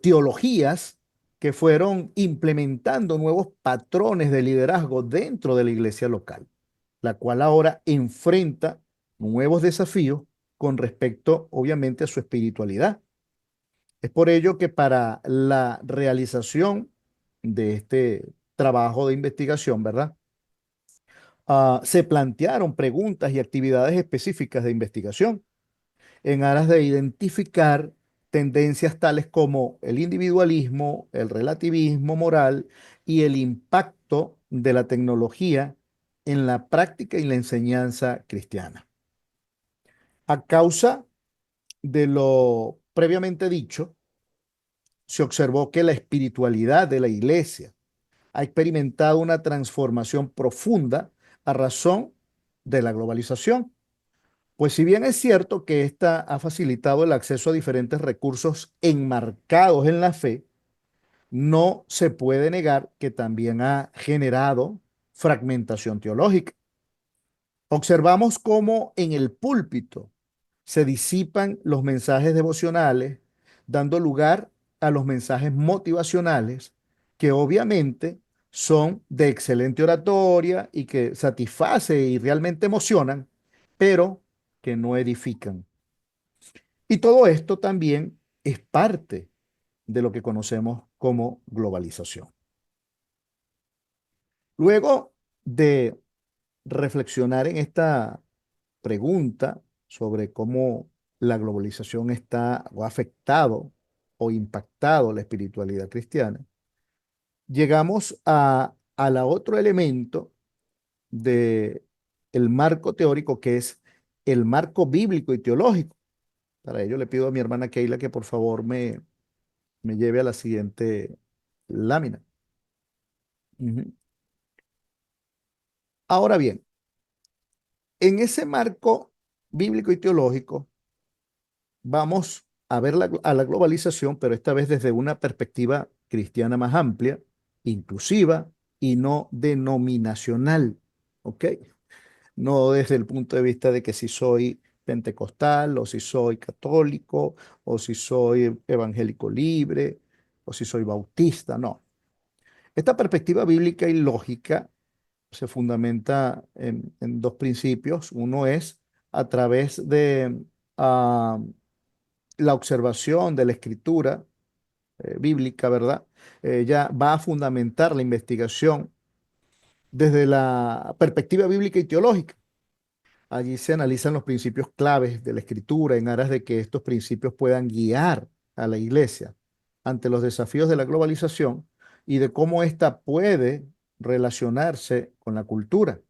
Speaker 6: teologías que fueron implementando nuevos patrones de liderazgo dentro de la iglesia local, la cual ahora enfrenta nuevos desafíos con respecto, obviamente, a su espiritualidad. Es por ello que para la realización de este trabajo de investigación, ¿verdad? Se plantearon preguntas y actividades específicas de investigación en aras de identificar tendencias tales como el individualismo, el relativismo moral y el impacto de la tecnología en la práctica y la enseñanza cristiana. A causa de lo previamente dicho, se observó que la espiritualidad de la iglesia ha experimentado una transformación profunda a razón de la globalización. Pues si bien es cierto que ésta ha facilitado el acceso a diferentes recursos enmarcados en la fe, no se puede negar que también ha generado fragmentación teológica. Observamos cómo en el púlpito se disipan los mensajes devocionales, dando lugar a los mensajes motivacionales, que obviamente son de excelente oratoria y que satisface y realmente emocionan, pero que no edifican. Y todo esto también es parte de lo que conocemos como globalización. Luego de reflexionar en esta pregunta sobre cómo la globalización está o ha afectado o impactado la espiritualidad cristiana, llegamos a la otro elemento de el marco teórico, que es el marco bíblico y teológico. Para ello le pido a mi hermana Keila que por favor me lleve a la siguiente lámina. Ujú. Ahora bien, en ese marco bíblico y teológico vamos a ver a la globalización, pero esta vez desde una perspectiva cristiana más amplia, inclusiva y no denominacional, ¿ok? No desde el punto de vista de que si soy pentecostal o si soy católico o si soy evangélico libre o si soy bautista, no. Esta perspectiva bíblica y lógica se fundamenta en dos principios. Uno es a través de ah, la observación de la escritura bíblica, ¿verdad? Ya va a fundamentar la investigación desde la perspectiva bíblica y teológica. Allí se analizan los principios claves de la escritura en aras de que estos principios puedan guiar a la iglesia ante los desafíos de la globalización y de cómo ésta puede relacionarse con la cultura,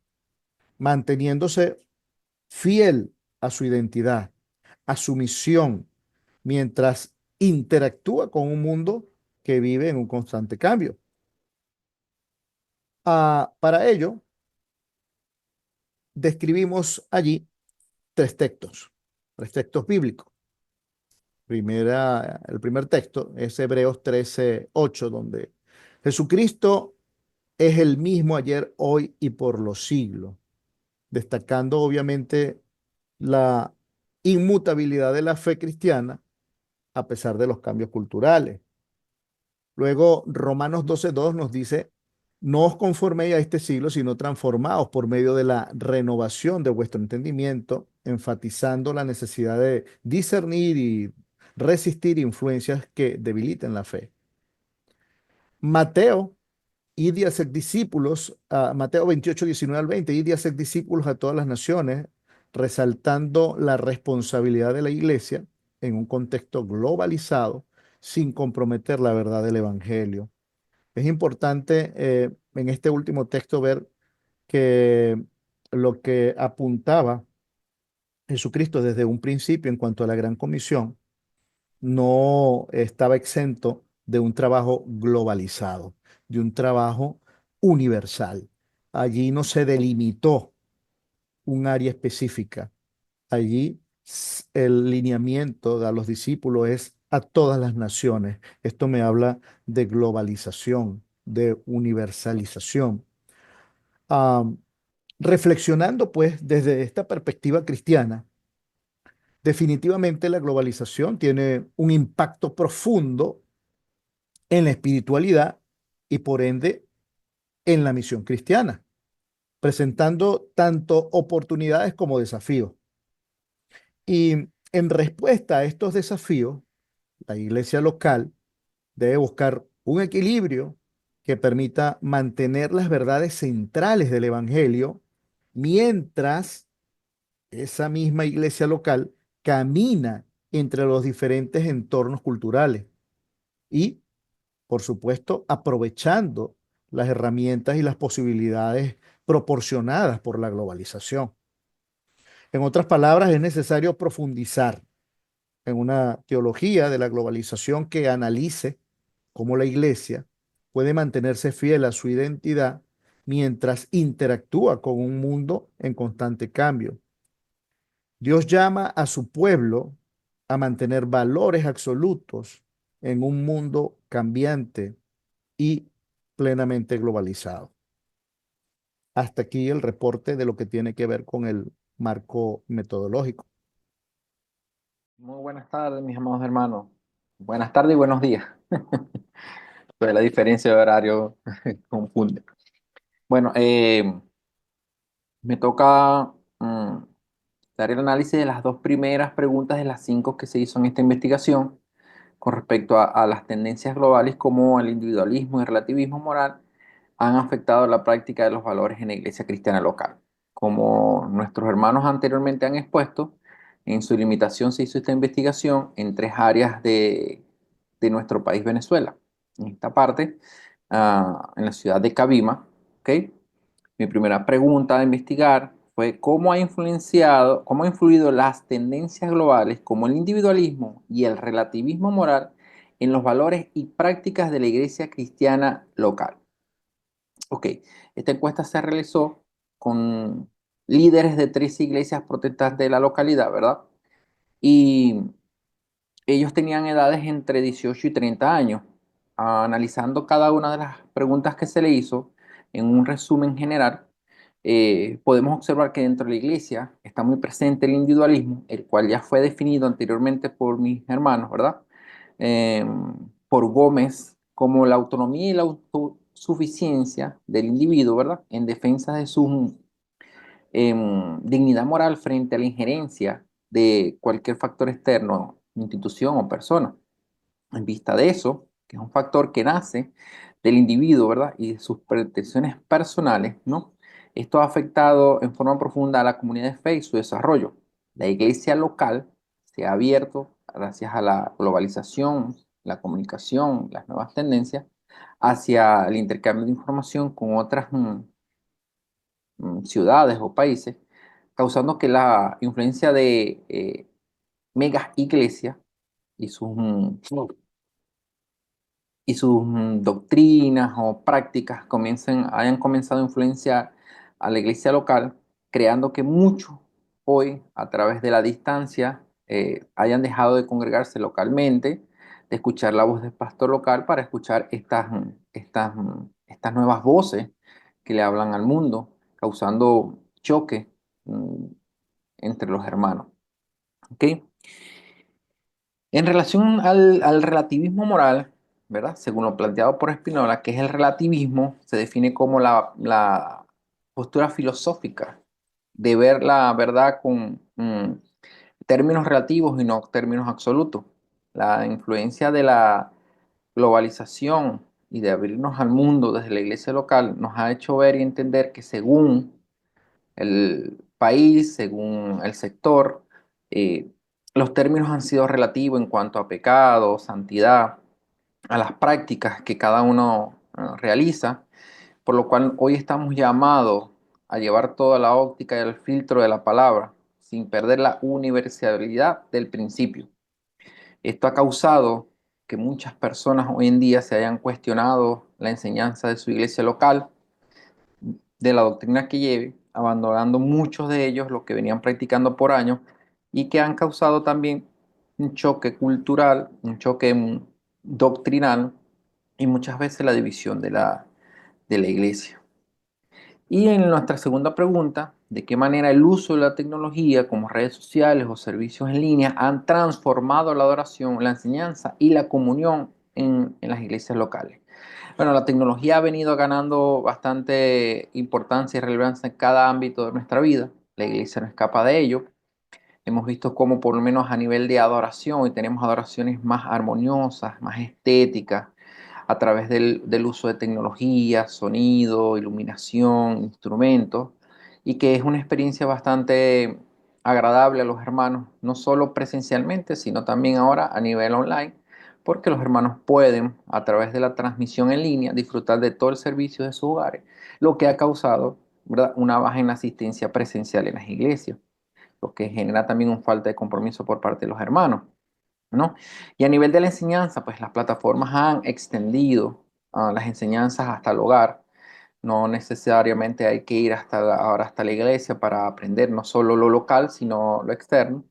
Speaker 6: manteniéndose fiel a su identidad, a su misión, mientras interactúa con un mundo que vive en un constante cambio. Para ello, describimos allí tres textos bíblicos. El primer texto es Hebreos 13:8, donde Jesucristo es el mismo ayer, hoy y por los siglos, destacando obviamente la inmutabilidad de la fe cristiana a pesar de los cambios culturales. Luego, Romanos 12:2 nos dice, no os conforméis a este siglo, sino transformaos por medio de la renovación de vuestro entendimiento, enfatizando la necesidad de discernir y resistir influencias que debiliten la fe. Mateo, id y hacer discípulos, Mateo 28:19-20, id y hacer discípulos a todas las naciones, resaltando la responsabilidad de la iglesia en un contexto globalizado sin comprometer la verdad del evangelio. Es importante en este último texto ver que lo que apuntaba Jesucristo desde un principio en cuanto a la gran comisión no estaba exento de un trabajo globalizado, de un trabajo universal. Allí no se delimitó un área específica. Allí el lineamiento a los discípulos es a todas las naciones. Esto me habla de globalización, de universalización. Ah, reflexionando pues desde esta perspectiva cristiana, Definitivamente la globalización tiene un impacto profundo en la espiritualidad y por ende en la misión cristiana, presentando tanto oportunidades como desafíos. Y en respuesta a estos desafíos, la iglesia local debe buscar un equilibrio que permita mantener las verdades centrales del Evangelio mientras esa misma iglesia local camina entre los diferentes entornos culturales y, por supuesto, aprovechando las herramientas y las posibilidades proporcionadas por la globalización. En otras palabras, es necesario profundizar en una teología de la globalización que analice cómo la iglesia puede mantenerse fiel a su identidad mientras interactúa con un mundo en constante cambio. Dios llama a su pueblo a mantener valores absolutos en un mundo cambiante y plenamente globalizado. Hasta aquí el reporte de lo que tiene que ver con el marco metodológico.
Speaker 7: Muy buenas tardes, mis amados hermanos. Buenas tardes y buenos días. Pues la diferencia de horario confunde. Bueno, me toca dar el análisis de las dos primeras preguntas de las 5 que se hizo en esta investigación con respecto a las tendencias globales como el individualismo y el relativismo moral han afectado la práctica de los valores en la iglesia cristiana local. Como nuestros hermanos anteriormente han expuesto, en su limitación se hizo esta investigación en 3 áreas de nuestro país, Venezuela. En esta parte, en la ciudad de Cabima, ¿ok? Mi primera pregunta a investigar fue cómo ha influido las tendencias globales como el individualismo y el relativismo moral en los valores y prácticas de la iglesia cristiana local. Ok, esta encuesta se realizó con líderes de 3 iglesias protestantes de la localidad, ¿verdad? Y ellos tenían edades entre 18 y 30 años. Analizando cada una de las preguntas que se le hizo, en un resumen general, podemos observar que dentro de la iglesia está muy presente el individualismo, el cual ya fue definido anteriormente por mis hermanos, ¿verdad? Eh, por Gómez, como la autonomía y la autosuficiencia del individuo, ¿verdad? En defensa de su dignidad moral frente a la injerencia de cualquier factor externo, institución o persona. En vista de eso, que es un factor que nace del individuo, ¿verdad? Y de sus pretensiones personales, ¿no? Esto ha afectado en forma profunda a la comunidad de fe y su desarrollo. La iglesia local se ha abierto, gracias a la globalización, la comunicación, las nuevas tendencias, hacia el intercambio de información con otras ciudades o países, causando que la influencia de megas iglesias y sus doctrinas o prácticas hayan comenzado a influenciar a la iglesia local, creando que muchos hoy, a través de la distancia, hayan dejado de congregarse localmente, de escuchar la voz del pastor local para escuchar estas nuevas voces que le hablan al mundo, causando choque entre los hermanos. ¿Ok? En relación al relativismo moral, ¿verdad? Según lo planteado por Spinoza, que es el relativismo, se define como la postura filosófica de ver la verdad con términos relativos y no términos absolutos. La influencia de la globalización y de abrirnos al mundo desde la iglesia local nos ha hecho ver y entender que según el país, según el sector, eh, los términos han sido relativos en cuanto a pecado, santidad, a las prácticas que cada uno realiza, por lo cual hoy estamos llamados a llevar toda la óptica y el filtro de la palabra, sin perder la universalidad del principio. Esto ha causado que muchas personas hoy en día se hayan cuestionado la enseñanza de su iglesia local, de la doctrina que lleve, abandonando muchos de ellos lo que venían practicando por años y que han causado también un choque cultural, un choque doctrinal y muchas veces la división de la iglesia. Y en nuestra segunda pregunta de qué manera el uso de la tecnología como redes sociales o servicios en línea han transformado la adoración, la enseñanza y la comunión en las iglesias locales. Bueno, la tecnología ha venido ganando bastante importancia y relevancia en cada ámbito de nuestra vida. La iglesia no escapa de ello. Hemos visto cómo por lo menos a nivel de adoración, y tenemos adoraciones más armoniosas, más estéticas, a través del uso de tecnología, sonido, iluminación, instrumentos, y que es una experiencia bastante agradable a los hermanos, no solo presencialmente, sino también ahora a nivel online, porque los hermanos pueden, a través de la transmisión en línea, disfrutar de todo el servicio de sus hogares, lo que ha causado, ¿verdad?, una baja en la asistencia presencial en las iglesias, lo que genera también una falta de compromiso por parte de los hermanos, ¿no? Y a nivel de la enseñanza, pues las plataformas han extendido las enseñanzas hasta el hogar. No necesariamente hay que ir ahora hasta la iglesia para aprender no solo lo local, sino lo externo,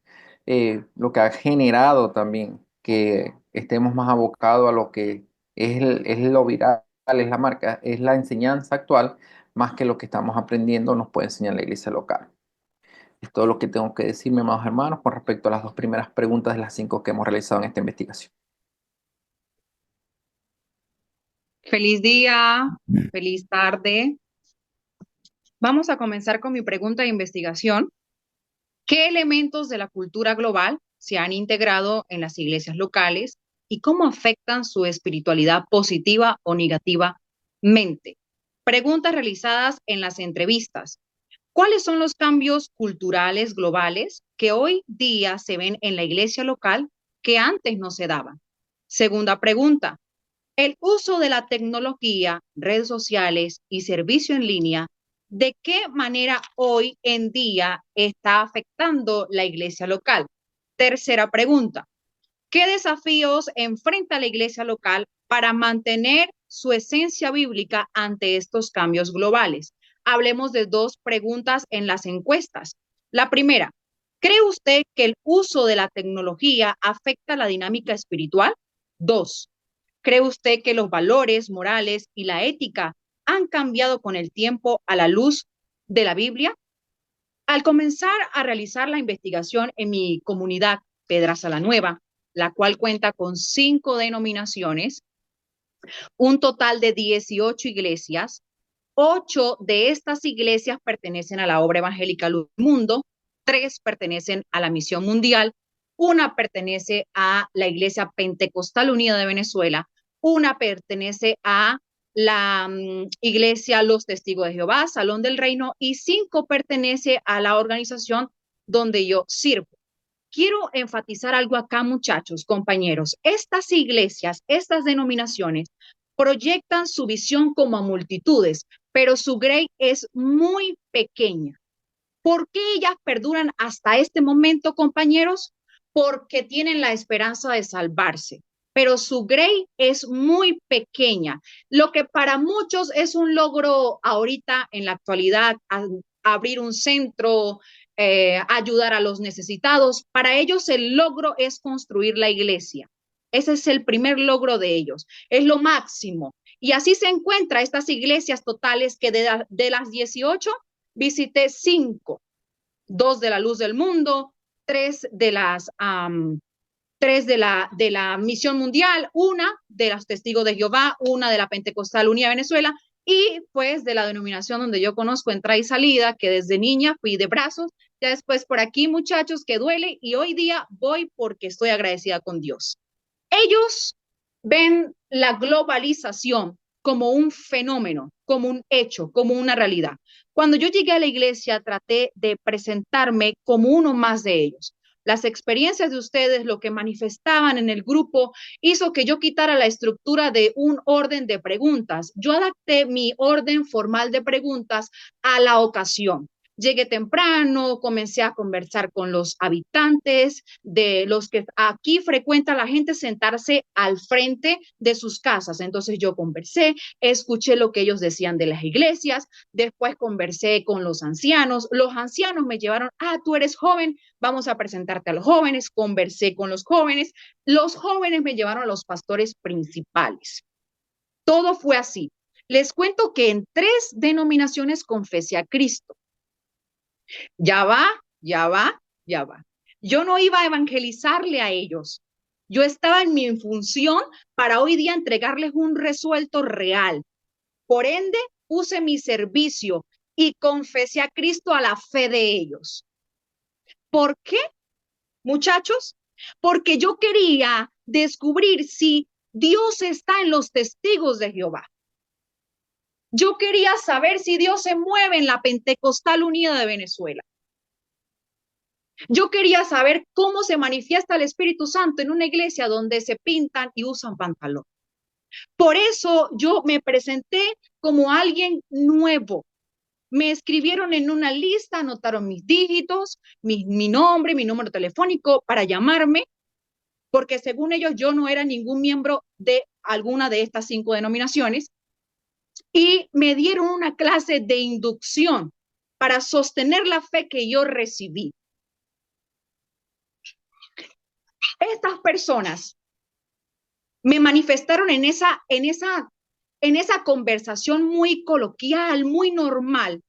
Speaker 7: lo que ha generado también que estemos más abocados a lo que es lo viral, es la marca, es la enseñanza actual, más que lo que estamos aprendiendo nos puede enseñar la iglesia local. Es todo lo que tengo que decir, mis amados hermanos, con respecto a las dos primeras preguntas de las 5 que hemos realizado en esta investigación.
Speaker 8: Feliz día, feliz tarde. Vamos a comenzar con mi pregunta de investigación. ¿Qué elementos de la cultura global se han integrado en las iglesias locales y cómo afectan su espiritualidad positiva o negativamente? Preguntas realizadas en las entrevistas. ¿Cuáles son los cambios culturales globales que hoy día se ven en la iglesia local que antes no se daban? Segunda pregunta. El uso de la tecnología, redes sociales y servicio en línea, ¿de qué manera hoy en día está afectando la iglesia local? Tercera pregunta. ¿Qué desafíos enfrenta la iglesia local para mantener su esencia bíblica ante estos cambios globales? Hablemos de dos preguntas en las encuestas. La primera, ¿cree usted que el uso de la tecnología afecta la dinámica espiritual? 2. ¿Cree usted que los valores morales y la ética han cambiado con el tiempo a la luz de la Biblia? Al comenzar a realizar la investigación en mi comunidad Pedraza la Nueva, la cual cuenta con 5 denominaciones, un total de 18 iglesias, 8 de estas iglesias pertenecen a la obra evangélica Luz del Mundo, 3 pertenecen a la Misión Mundial, una pertenece a la Iglesia Pentecostal Unida de Venezuela, una pertenece a la Iglesia Los Testigos de Jehová, Salón del Reino, y 5 pertenece a la organización donde yo sirvo. Quiero enfatizar algo acá, muchachos, compañeros. Estas iglesias, estas denominaciones, proyectan su visión como a multitudes, pero su grey es muy pequeña. ¿Por qué ellas perduran hasta este momento, compañeros? Porque tienen la esperanza de salvarse, pero su grey es muy pequeña. Lo que para muchos es un logro ahorita en la actualidad, abrir un centro, ayudar a los necesitados, para ellos el logro es construir la iglesia. Ese es el primer logro de ellos, es lo máximo. Y así se encuentra estas iglesias totales que de las 18 visité 5, 2 de la Luz del Mundo, 3 de las 3 de la Misión Mundial, una de los Testigos de Jehová, una de la Pentecostal Unida Venezuela, y pues de la denominación donde yo conozco entrada y salida, que desde niña fui de brazos, ya después por aquí, muchachos, que duele, y hoy día voy porque estoy agradecida con Dios. Ellos ven la globalización como un fenómeno, como un hecho, como una realidad. Cuando yo llegué a la iglesia, traté de presentarme como uno más de ellos. Las experiencias de ustedes, lo que manifestaban en el grupo, hizo que yo quitara la estructura de un orden de preguntas. Yo adapté mi orden formal de preguntas a la ocasión. Llegué temprano, comencé a conversar con los habitantes, de los que aquí frecuenta la gente sentarse al frente de sus casas. Entonces yo conversé, escuché lo que ellos decían de las iglesias, después conversé con los ancianos me llevaron, tú eres joven, vamos a presentarte a los jóvenes, conversé con los jóvenes me llevaron a los pastores principales. Todo fue así. Les cuento que en 3 denominaciones confesé a Cristo. Ya va, ya va, ya va. Yo no iba a evangelizarle a ellos. Yo estaba en mi función para hoy día entregarles un resuelto real. Por ende, puse mi servicio y confesé a Cristo a la fe de ellos. ¿Por qué, muchachos? Porque yo quería descubrir si Dios está en los testigos de Jehová. Yo quería saber si Dios se mueve en la Pentecostal Unida de Venezuela. Yo quería saber cómo se manifiesta el Espíritu Santo en una iglesia donde se pintan y usan pantalón. Por eso yo me presenté como alguien nuevo. Me escribieron en una lista, anotaron mis dígitos, mi nombre, mi número telefónico para llamarme, porque según ellos yo no era ningún miembro de alguna de estas 5 denominaciones, y me dieron una clase de inducción para sostener la fe que yo recibí. Estas personas me manifestaron en esa conversación muy coloquial, muy normal,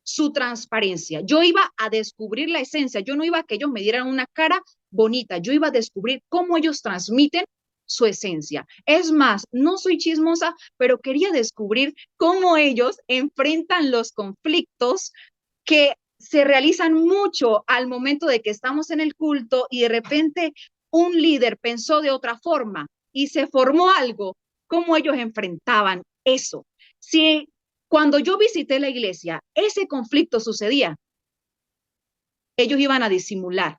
Speaker 8: su transparencia. Yo iba a descubrir la esencia, yo no iba a que ellos me dieran una cara bonita, yo iba a descubrir cómo ellos transmiten su esencia. Es más, no soy chismosa, pero quería descubrir cómo ellos enfrentan los conflictos que se realizan mucho al momento de que estamos en el culto y de repente un líder pensó de otra forma y se formó algo, cómo ellos enfrentaban eso. Si cuando yo visité la iglesia, ese conflicto sucedía, ellos iban a disimular,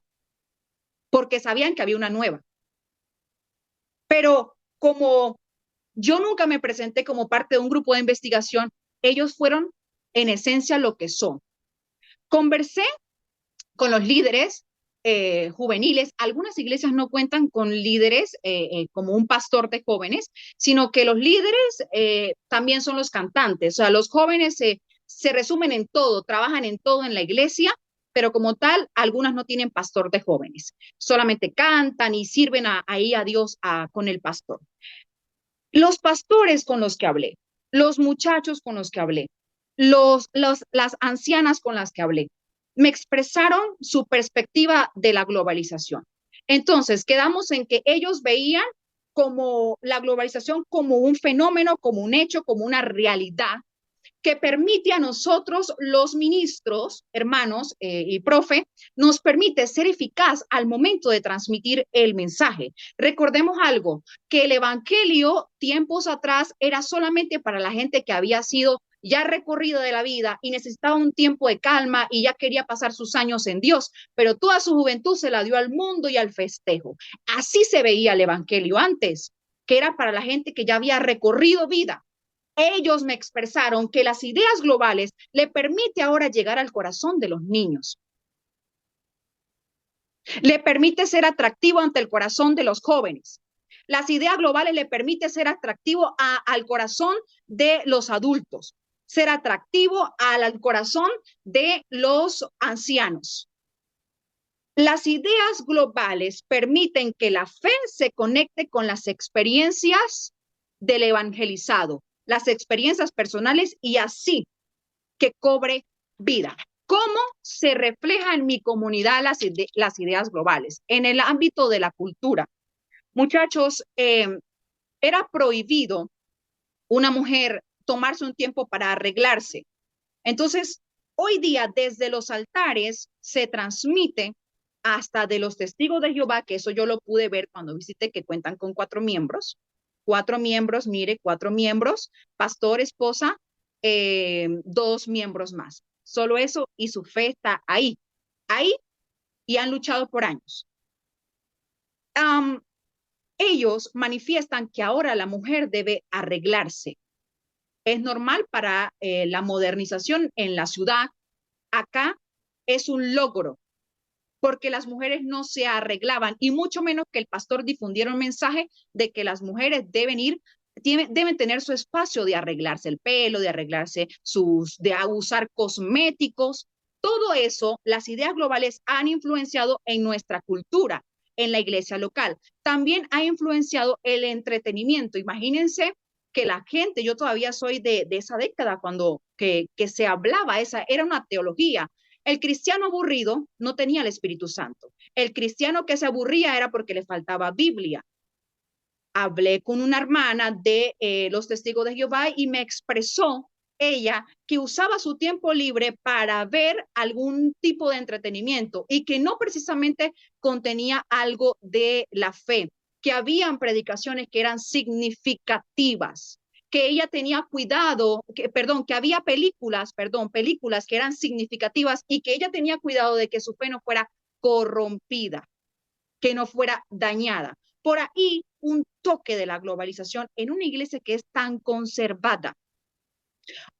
Speaker 8: porque sabían que había una nueva. Pero como yo nunca me presenté como parte de un grupo de investigación, ellos fueron en esencia lo que son. Conversé con los líderes juveniles. Algunas iglesias no cuentan con líderes como un pastor de jóvenes, sino que los líderes también son los cantantes. O sea, los jóvenes se resumen en todo, trabajan en todo en la iglesia, pero como tal, algunas no tienen pastor de jóvenes. Solamente cantan y sirven ahí a Dios con el pastor. Los pastores con los que hablé, los muchachos con los que hablé, las ancianas con las que hablé, me expresaron su perspectiva de la globalización. Entonces, quedamos en que ellos veían como la globalización como un fenómeno, como un hecho, como una realidad que permite a nosotros, los ministros, hermanos y profe, nos permite ser eficaz al momento de transmitir el mensaje. Recordemos algo, que el evangelio tiempos atrás era solamente para la gente que había sido ya recorrido de la vida y necesitaba un tiempo de calma y ya quería pasar sus años en Dios, pero toda su juventud se la dio al mundo y al festejo. Así se veía el evangelio antes, que era para la gente que ya había recorrido vida. Ellos me expresaron que las ideas globales le permite ahora llegar al corazón de los niños. Le permite ser atractivo ante el corazón de los jóvenes. Las ideas globales le permite ser atractivo al corazón de los adultos, ser atractivo al corazón de los ancianos. Las ideas globales permiten que la fe se conecte con las experiencias del evangelizado, las experiencias personales y así que cobre vida. ¿Cómo se refleja en mi comunidad las ideas globales? En el ámbito de la cultura. Muchachos, era prohibido una mujer tomarse un tiempo para arreglarse. Entonces, hoy día desde los altares se transmite hasta de los testigos de Jehová, que eso yo lo pude ver cuando visité, que cuentan con 4 miembros. 4 miembros, mire, 4 miembros, pastor, esposa, 2 miembros más. Solo eso y su fe está ahí, y han luchado por años. Ellos manifiestan que ahora la mujer debe arreglarse. Es normal para la modernización en la ciudad. Acá es un logro, porque las mujeres no se arreglaban y mucho menos que el pastor difundiera un mensaje de que las mujeres deben tener su espacio de arreglarse el pelo, de arreglarse de usar cosméticos. Todo eso, las ideas globales han influenciado en nuestra cultura, en la iglesia local. También ha influenciado el entretenimiento. Imagínense que la gente, yo todavía soy de esa década cuando que se hablaba, esa era una teología, El cristiano aburrido no tenía el Espíritu Santo. El cristiano que se aburría era porque le faltaba Biblia. Hablé con una hermana de los Testigos de Jehová y me expresó ella que usaba su tiempo libre para ver algún tipo de entretenimiento y que no precisamente contenía algo de la fe, que habían predicaciones que eran significativas, que ella tenía cuidado, que había películas que eran significativas y que ella tenía cuidado de que su fe no fuera corrompida, que no fuera dañada. Por ahí un toque de la globalización en una iglesia que es tan conservada.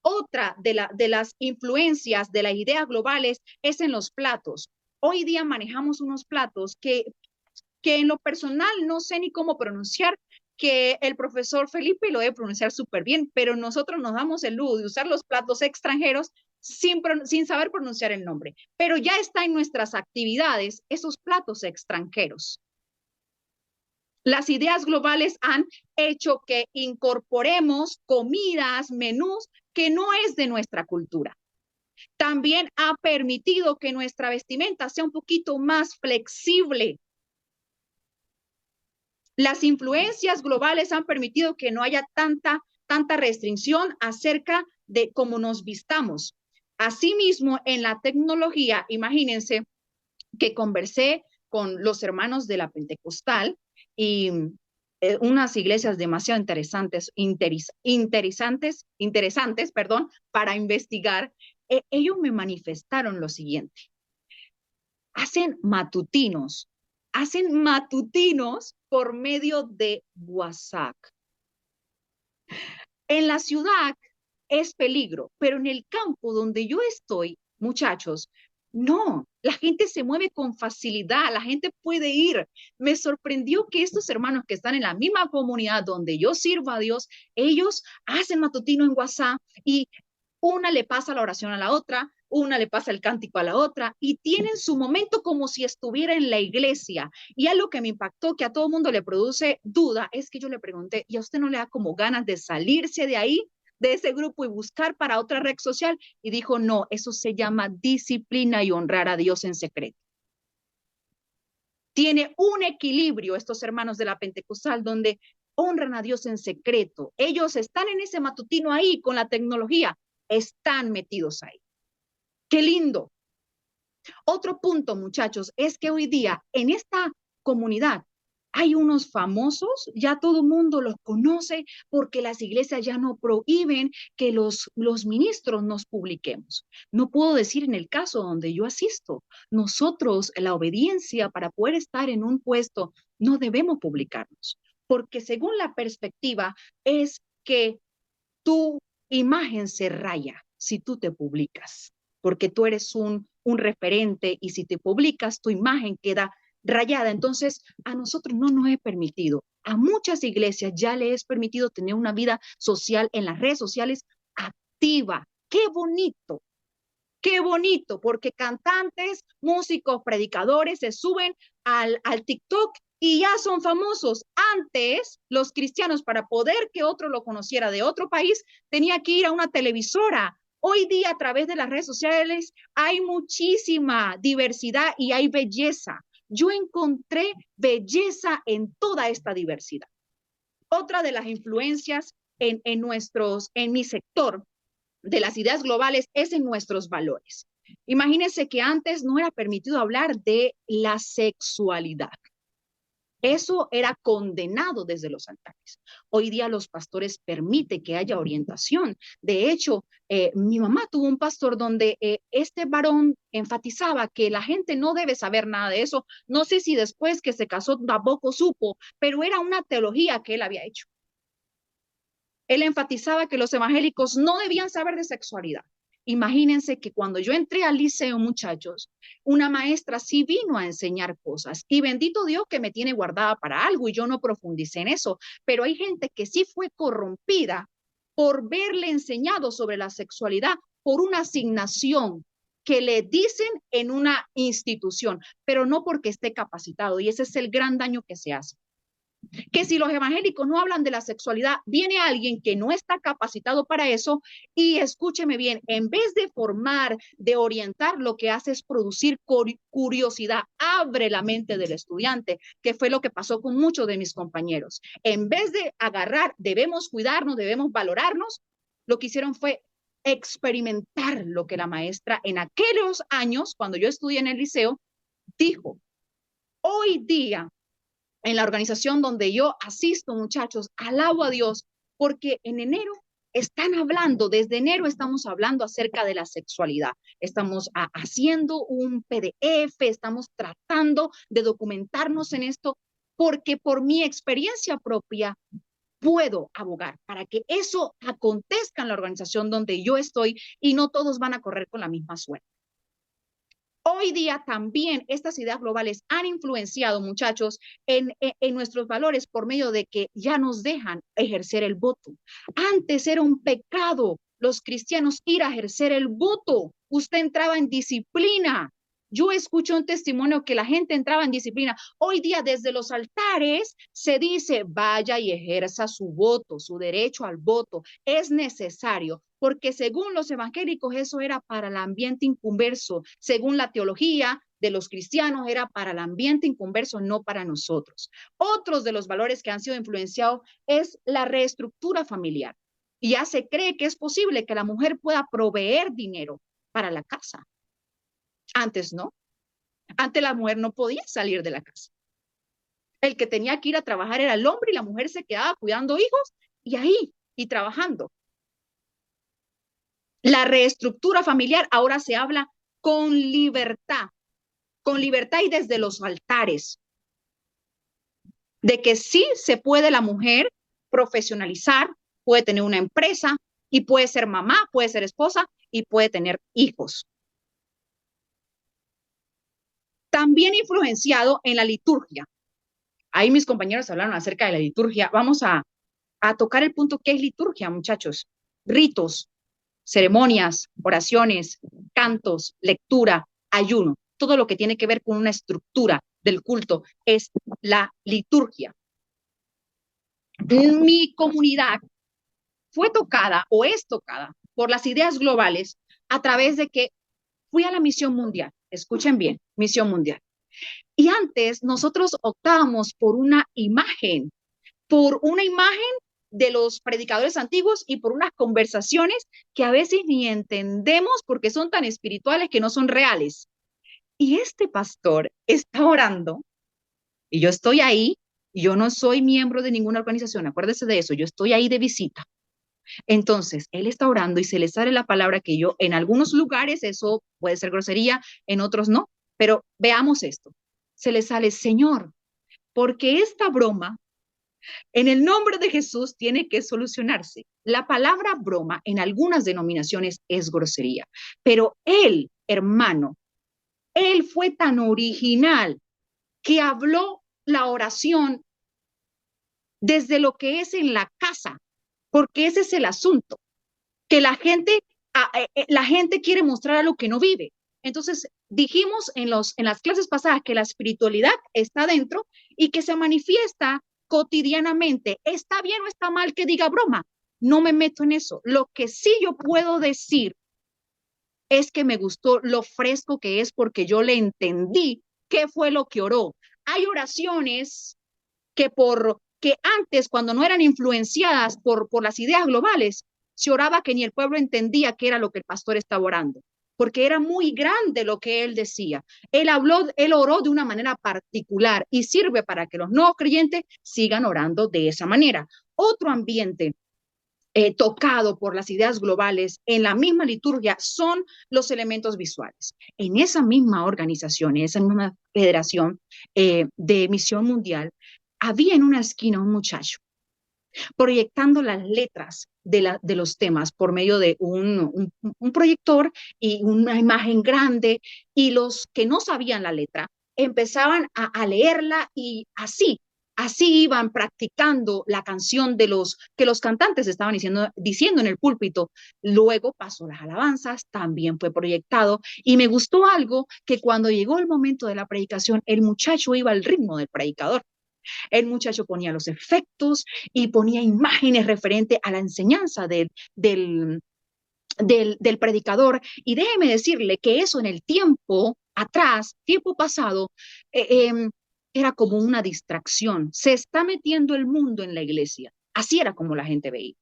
Speaker 8: Otra de las influencias de las ideas globales es en los platos. Hoy día manejamos unos platos que en lo personal no sé ni cómo pronunciar, que el profesor Felipe lo debe pronunciar súper bien, pero nosotros nos damos el lujo de usar los platos extranjeros sin saber pronunciar el nombre. Pero ya está en nuestras actividades esos platos extranjeros. Las ideas globales han hecho que incorporemos comidas, menús que no es de nuestra cultura. También ha permitido que nuestra vestimenta sea un poquito más flexible. Las influencias globales han permitido que no haya tanta restricción acerca de cómo nos vistamos. Asimismo, en la tecnología, imagínense que conversé con los hermanos de la Pentecostal y unas iglesias demasiado interesantes, para investigar. Ellos me manifestaron lo siguiente. Hacen matutinos por medio de WhatsApp. En la ciudad es peligro, pero en el campo donde yo estoy, muchachos, no, la gente se mueve con facilidad, la gente puede ir. Me sorprendió que estos hermanos que están en la misma comunidad donde yo sirvo a Dios, ellos hacen matutino en WhatsApp y una le pasa la oración a la otra, una le pasa el cántico a la otra y tienen su momento como si estuviera en la iglesia. Y algo que me impactó, que a todo mundo le produce duda, es que yo le pregunté, ¿y a usted no le da como ganas de salirse de ahí, de ese grupo y buscar para otra red social? Y dijo, no, eso se llama disciplina y honrar a Dios en secreto. Tiene un equilibrio estos hermanos de la Pentecostal donde honran a Dios en secreto. Ellos están en ese matutino ahí con la tecnología, están metidos ahí. ¡Qué lindo! Otro punto, muchachos, es que hoy día en esta comunidad hay unos famosos, ya todo el mundo los conoce porque las iglesias ya no prohíben que los ministros nos publiquemos. No puedo decir en el caso donde yo asisto. Nosotros, la obediencia para poder estar en un puesto, no debemos publicarnos, porque según la perspectiva es que tu imagen se raya si tú te publicas, porque tú eres un referente y si te publicas, tu imagen queda rayada. Entonces, a nosotros no nos es permitido. A muchas iglesias ya les es permitido tener una vida social en las redes sociales activa. ¡Qué bonito! ¡Qué bonito! Porque cantantes, músicos, predicadores se suben al TikTok y ya son famosos. Antes, los cristianos, para poder que otro lo conociera de otro país, tenía que ir a una televisora. Hoy día, a través de las redes sociales, hay muchísima diversidad y hay belleza. Yo encontré belleza en toda esta diversidad. Otra de las influencias en mi sector de las ideas globales es en nuestros valores. Imagínense que antes no era permitido hablar de la sexualidad. Eso era condenado desde los altares. Hoy día los pastores permiten que haya orientación. De hecho, mi mamá tuvo un pastor donde este varón enfatizaba que la gente no debe saber nada de eso. No sé si después que se casó tampoco supo, pero era una teología que él había hecho. Él enfatizaba que los evangélicos no debían saber de sexualidad. Imagínense que cuando yo entré al liceo, muchachos, una maestra sí vino a enseñar cosas y bendito Dios que me tiene guardada para algo y yo no profundicé en eso, pero hay gente que sí fue corrompida por verle enseñado sobre la sexualidad por una asignación que le dicen en una institución, pero no porque esté capacitado, y ese es el gran daño que se hace. Que si los evangélicos no hablan de la sexualidad, viene alguien que no está capacitado para eso y escúcheme bien, en vez de formar, de orientar, lo que hace es producir curiosidad, abre la mente del estudiante, que fue lo que pasó con muchos de mis compañeros. En vez de agarrar, debemos cuidarnos, debemos valorarnos, lo que hicieron fue experimentar lo que la maestra en aquellos años, cuando yo estudié en el liceo, dijo. Hoy día, en la organización donde yo asisto, muchachos, alabo a Dios, porque en enero están hablando, desde enero estamos hablando acerca de la sexualidad. Estamos haciendo un PDF, estamos tratando de documentarnos en esto, porque por mi experiencia propia puedo abogar para que eso acontezca en la organización donde yo estoy y no todos van a correr con la misma suerte. Hoy día también estas ideas globales han influenciado, muchachos, en nuestros valores por medio de que ya nos dejan ejercer el voto. Antes era un pecado los cristianos ir a ejercer el voto. Usted entraba en disciplina. Yo escuché un testimonio que la gente entraba en disciplina. Hoy día desde los altares se dice, vaya y ejerza su voto, su derecho al voto. Es necesario, porque según los evangélicos eso era para el ambiente inconverso. Según la teología de los cristianos era para el ambiente inconverso, no para nosotros. Otros de los valores que han sido influenciados es la reestructura familiar. Y ya se cree que es posible que la mujer pueda proveer dinero para la casa. Antes no. Antes la mujer no podía salir de la casa. El que tenía que ir a trabajar era el hombre y la mujer se quedaba cuidando hijos y ahí, y trabajando. La reestructura familiar ahora se habla con libertad y desde los altares, de que sí se puede la mujer profesionalizar, puede tener una empresa y puede ser mamá, puede ser esposa y puede tener hijos. También influenciado en la liturgia. Ahí mis compañeros hablaron acerca de la liturgia. Vamos a tocar el punto que es liturgia, muchachos. Ritos, ceremonias, oraciones, cantos, lectura, ayuno. Todo lo que tiene que ver con una estructura del culto es la liturgia. Mi comunidad fue tocada o es tocada por las ideas globales a través de que fui a la misión mundial. Escuchen bien, misión mundial. Y antes nosotros optábamos por una imagen de los predicadores antiguos y por unas conversaciones que a veces ni entendemos porque son tan espirituales que no son reales. Y este pastor está orando y yo estoy ahí, y yo no soy miembro de ninguna organización, acuérdese de eso, yo estoy ahí de visita. Entonces, él está orando y se le sale la palabra que yo, en algunos lugares eso puede ser grosería, en otros no, pero veamos esto. Se le sale, Señor, porque esta broma, en el nombre de Jesús, tiene que solucionarse. La palabra broma en algunas denominaciones es grosería, pero él, hermano, él fue tan original que habló la oración desde lo que es en la casa, porque ese es el asunto, que la gente quiere mostrar a lo que no vive. Entonces, dijimos en las clases pasadas que la espiritualidad está dentro y que se manifiesta cotidianamente. ¿Está bien o está mal que diga broma? No me meto en eso. Lo que sí yo puedo decir es que me gustó lo fresco que es porque yo le entendí qué fue lo que oró. Hay oraciones que antes, cuando no eran influenciadas por las ideas globales, se oraba que ni el pueblo entendía qué era lo que el pastor estaba orando, porque era muy grande lo que él decía. Él oró de una manera particular y sirve para que los no creyentes sigan orando de esa manera. Otro ambiente tocado por las ideas globales en la misma liturgia son los elementos visuales. En esa misma organización, en esa misma federación de misión mundial, había en una esquina un muchacho proyectando las letras de los temas por medio de un proyector y una imagen grande, y los que no sabían la letra empezaban a leerla y así iban practicando la canción que los cantantes estaban diciendo en el púlpito. Luego pasó las alabanzas, también fue proyectado, y me gustó algo, que cuando llegó el momento de la predicación, el muchacho iba al ritmo del predicador. El muchacho ponía los efectos y ponía imágenes referentes a la enseñanza del predicador. Y déjeme decirle que eso en el tiempo atrás, tiempo pasado, era como una distracción. Se está metiendo el mundo en la iglesia. Así era como la gente veía.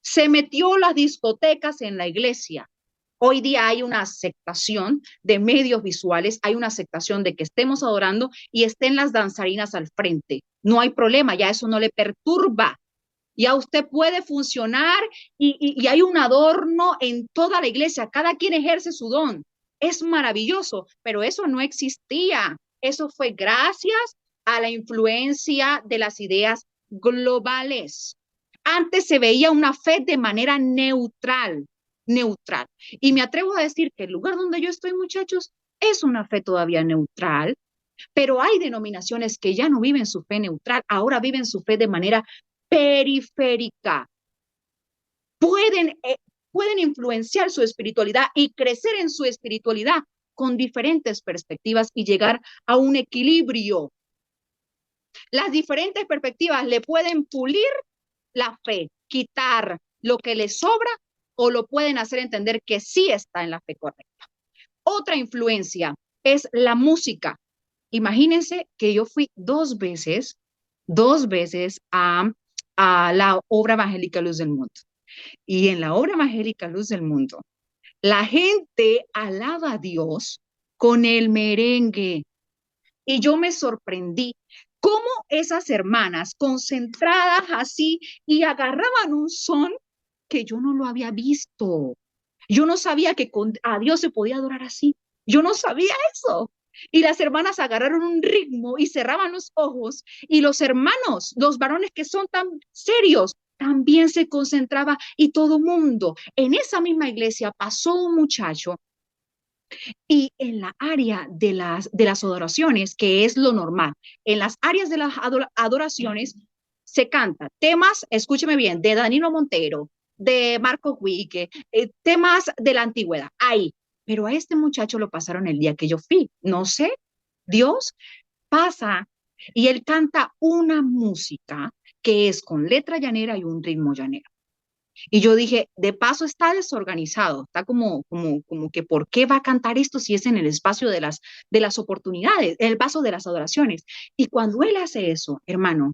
Speaker 8: Se metió las discotecas en la iglesia. Hoy día hay una aceptación de medios visuales, hay una aceptación de que estemos adorando y estén las danzarinas al frente. No hay problema, ya eso no le perturba. Ya usted puede funcionar y hay un adorno en toda la iglesia. Cada quien ejerce su don. Es maravilloso, pero eso no existía. Eso fue gracias a la influencia de las ideas globales. Antes se veía una fe de manera neutral. Y me atrevo a decir que el lugar donde yo estoy, muchachos, es una fe todavía neutral, pero hay denominaciones que ya no viven su fe neutral, ahora viven su fe de manera periférica. Pueden influenciar su espiritualidad y crecer en su espiritualidad con diferentes perspectivas y llegar a un equilibrio. Las diferentes perspectivas le pueden pulir la fe, quitar lo que le sobra o lo pueden hacer entender que sí está en la fe correcta. Otra influencia es la música. Imagínense que yo fui dos veces a la obra evangélica Luz del Mundo. Y en la obra evangélica Luz del Mundo, la gente alaba a Dios con el merengue. Y yo me sorprendí cómo esas hermanas concentradas así y agarraban un son que yo no lo había visto. Yo no sabía que a Dios se podía adorar así. Yo no sabía eso. Y las hermanas agarraron un ritmo y cerraban los ojos. Y los hermanos, los varones que son tan serios, también se concentraba y todo mundo. En esa misma iglesia pasó un muchacho y en la área de las adoraciones, que es lo normal, en las áreas de las adoraciones se canta temas, escúcheme bien, de Danilo Montero, de Marco Huique, temas de la antigüedad, ahí. Pero a este muchacho lo pasaron el día que yo fui. No sé, Dios pasa y él canta una música que es con letra llanera y un ritmo llanero. Y yo dije, de paso está desorganizado, está como que ¿por qué va a cantar esto si es en el espacio de las oportunidades, el paso de las adoraciones? Y cuando él hace eso, hermano,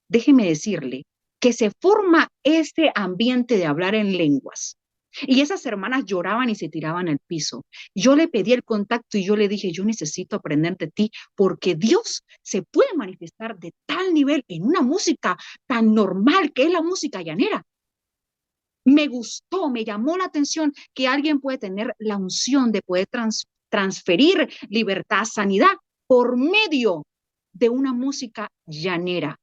Speaker 8: déjeme decirle que se forma este ambiente de hablar en lenguas. Y esas hermanas lloraban y se tiraban al piso. Yo le pedí el contacto y yo le dije, yo necesito aprender de ti porque Dios se puede manifestar de tal nivel en una música tan normal que es la música llanera. Me gustó, me llamó la atención que alguien puede tener la unción de poder transferir libertad, sanidad por medio de una música llanera.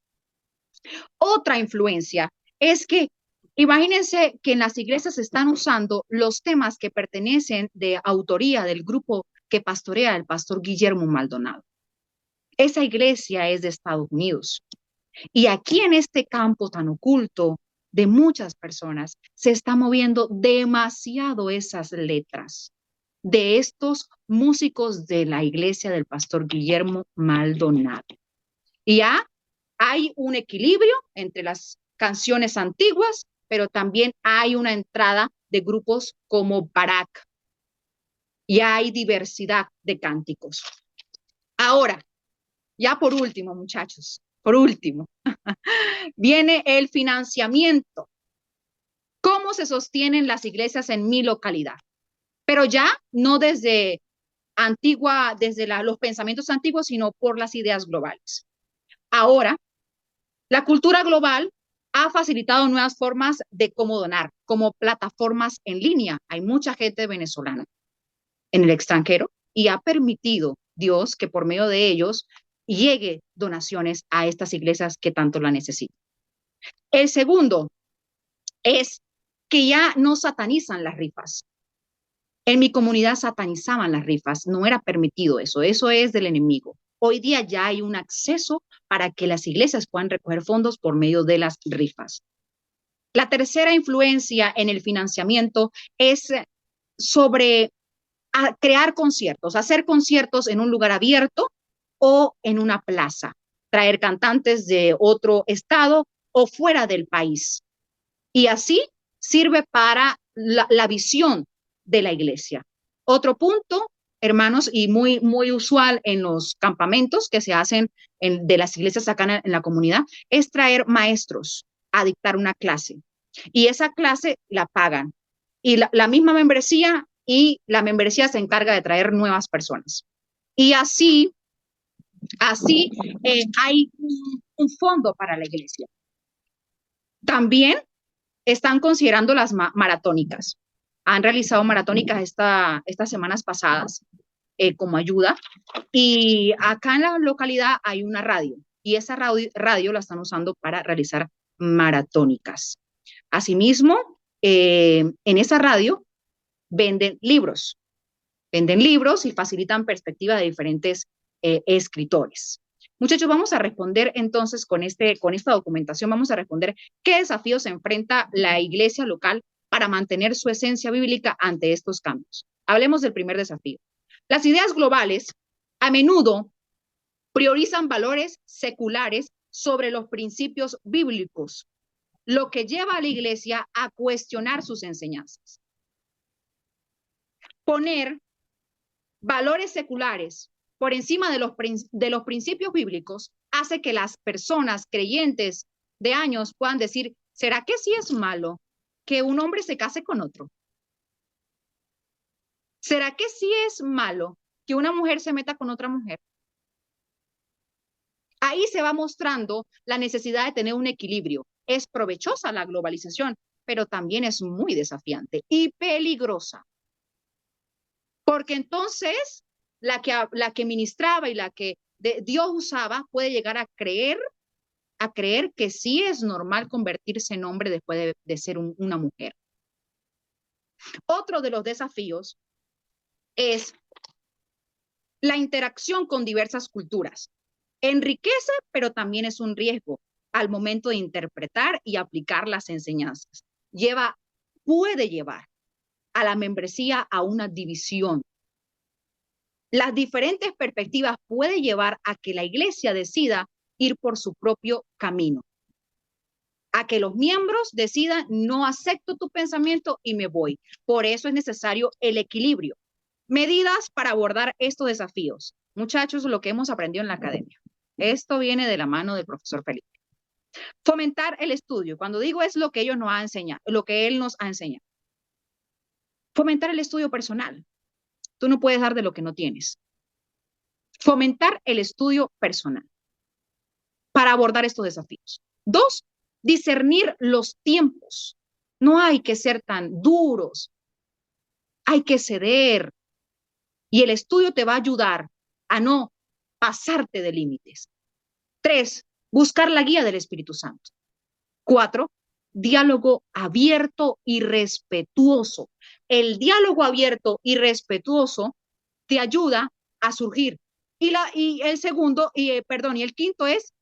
Speaker 8: Otra influencia es que imagínense que en las iglesias se están usando los temas que pertenecen de autoría del grupo que pastorea el pastor Guillermo Maldonado. Esa iglesia es de Estados Unidos. Y aquí en este campo tan oculto de muchas personas se está moviendo demasiado esas letras de estos músicos de la iglesia del pastor Guillermo Maldonado. Y ya hay un equilibrio entre las canciones antiguas, pero también hay una entrada de grupos como Barak. Y hay diversidad de cánticos. Ahora, ya por último, muchachos, por último, viene el financiamiento. ¿Cómo se sostienen las iglesias en mi localidad? Pero ya no desde los pensamientos antiguos, sino por las ideas globales. Ahora, la cultura global ha facilitado nuevas formas de cómo donar, como plataformas en línea. Hay mucha gente venezolana en el extranjero y ha permitido Dios que por medio de ellos llegue donaciones a estas iglesias que tanto la necesitan. El segundo es que ya no satanizan las rifas. En mi comunidad satanizaban las rifas, no era permitido eso es del enemigo. Hoy día ya hay un acceso para que las iglesias puedan recoger fondos por medio de las rifas. La tercera influencia en el financiamiento es sobre crear conciertos, hacer conciertos en un lugar abierto o en una plaza. traer cantantes de otro estado o fuera del país. Y así sirve para la visión de la iglesia. Otro punto, hermanos, y muy, muy usual en los campamentos que se hacen de las iglesias acá en la comunidad, es traer maestros a dictar una clase. Y esa clase la pagan. Y la misma membresía, y la membresía se encarga de traer nuevas personas. Y así hay un fondo para la iglesia. También están considerando las maratónicas. Han realizado maratónicas estas semanas pasadas como ayuda. Y acá en la localidad hay una radio. Y esa radio la están usando para realizar maratónicas. Asimismo, en esa radio venden libros y facilitan perspectiva de diferentes escritores. Muchachos, vamos a responder entonces con esta documentación, vamos a responder qué desafíos se enfrenta la iglesia local para mantener su esencia bíblica ante estos cambios. Hablemos del primer desafío. Las ideas globales a menudo priorizan valores seculares sobre los principios bíblicos, lo que lleva a la iglesia a cuestionar sus enseñanzas. Poner valores seculares por encima de los principios bíblicos hace que las personas creyentes de años puedan decir, ¿será que sí es malo que un hombre se case con otro? ¿Será que sí es malo que una mujer se meta con otra mujer? Ahí se va mostrando la necesidad de tener un equilibrio. Es provechosa la globalización, pero también es muy desafiante y peligrosa. Porque entonces la que ministraba y la que Dios usaba puede llegar a creer que sí es normal convertirse en hombre después de ser una mujer. Otro de los desafíos es la interacción con diversas culturas. Enriquece, pero también es un riesgo al momento de interpretar y aplicar las enseñanzas. Puede llevar a la membresía a una división. Las diferentes perspectivas pueden llevar a que la iglesia decida ir por su propio camino, a que los miembros decidan, no acepto tu pensamiento y me voy. Por eso es necesario el equilibrio. Medidas para abordar estos desafíos. Muchachos, lo que hemos aprendido en la academia. Esto viene de la mano del profesor Felipe. Fomentar el estudio. Cuando digo es lo que él nos ha enseñado. Fomentar el estudio personal. Tú no puedes dar de lo que no tienes. Fomentar el estudio personal para abordar estos desafíos. 2, discernir los tiempos. No hay que ser tan duros. Hay que ceder. Y el estudio te va a ayudar a no pasarte de límites. 3, buscar la guía del Espíritu Santo. 4, diálogo abierto y respetuoso. El diálogo abierto y respetuoso te ayuda a surgir. Y el quinto es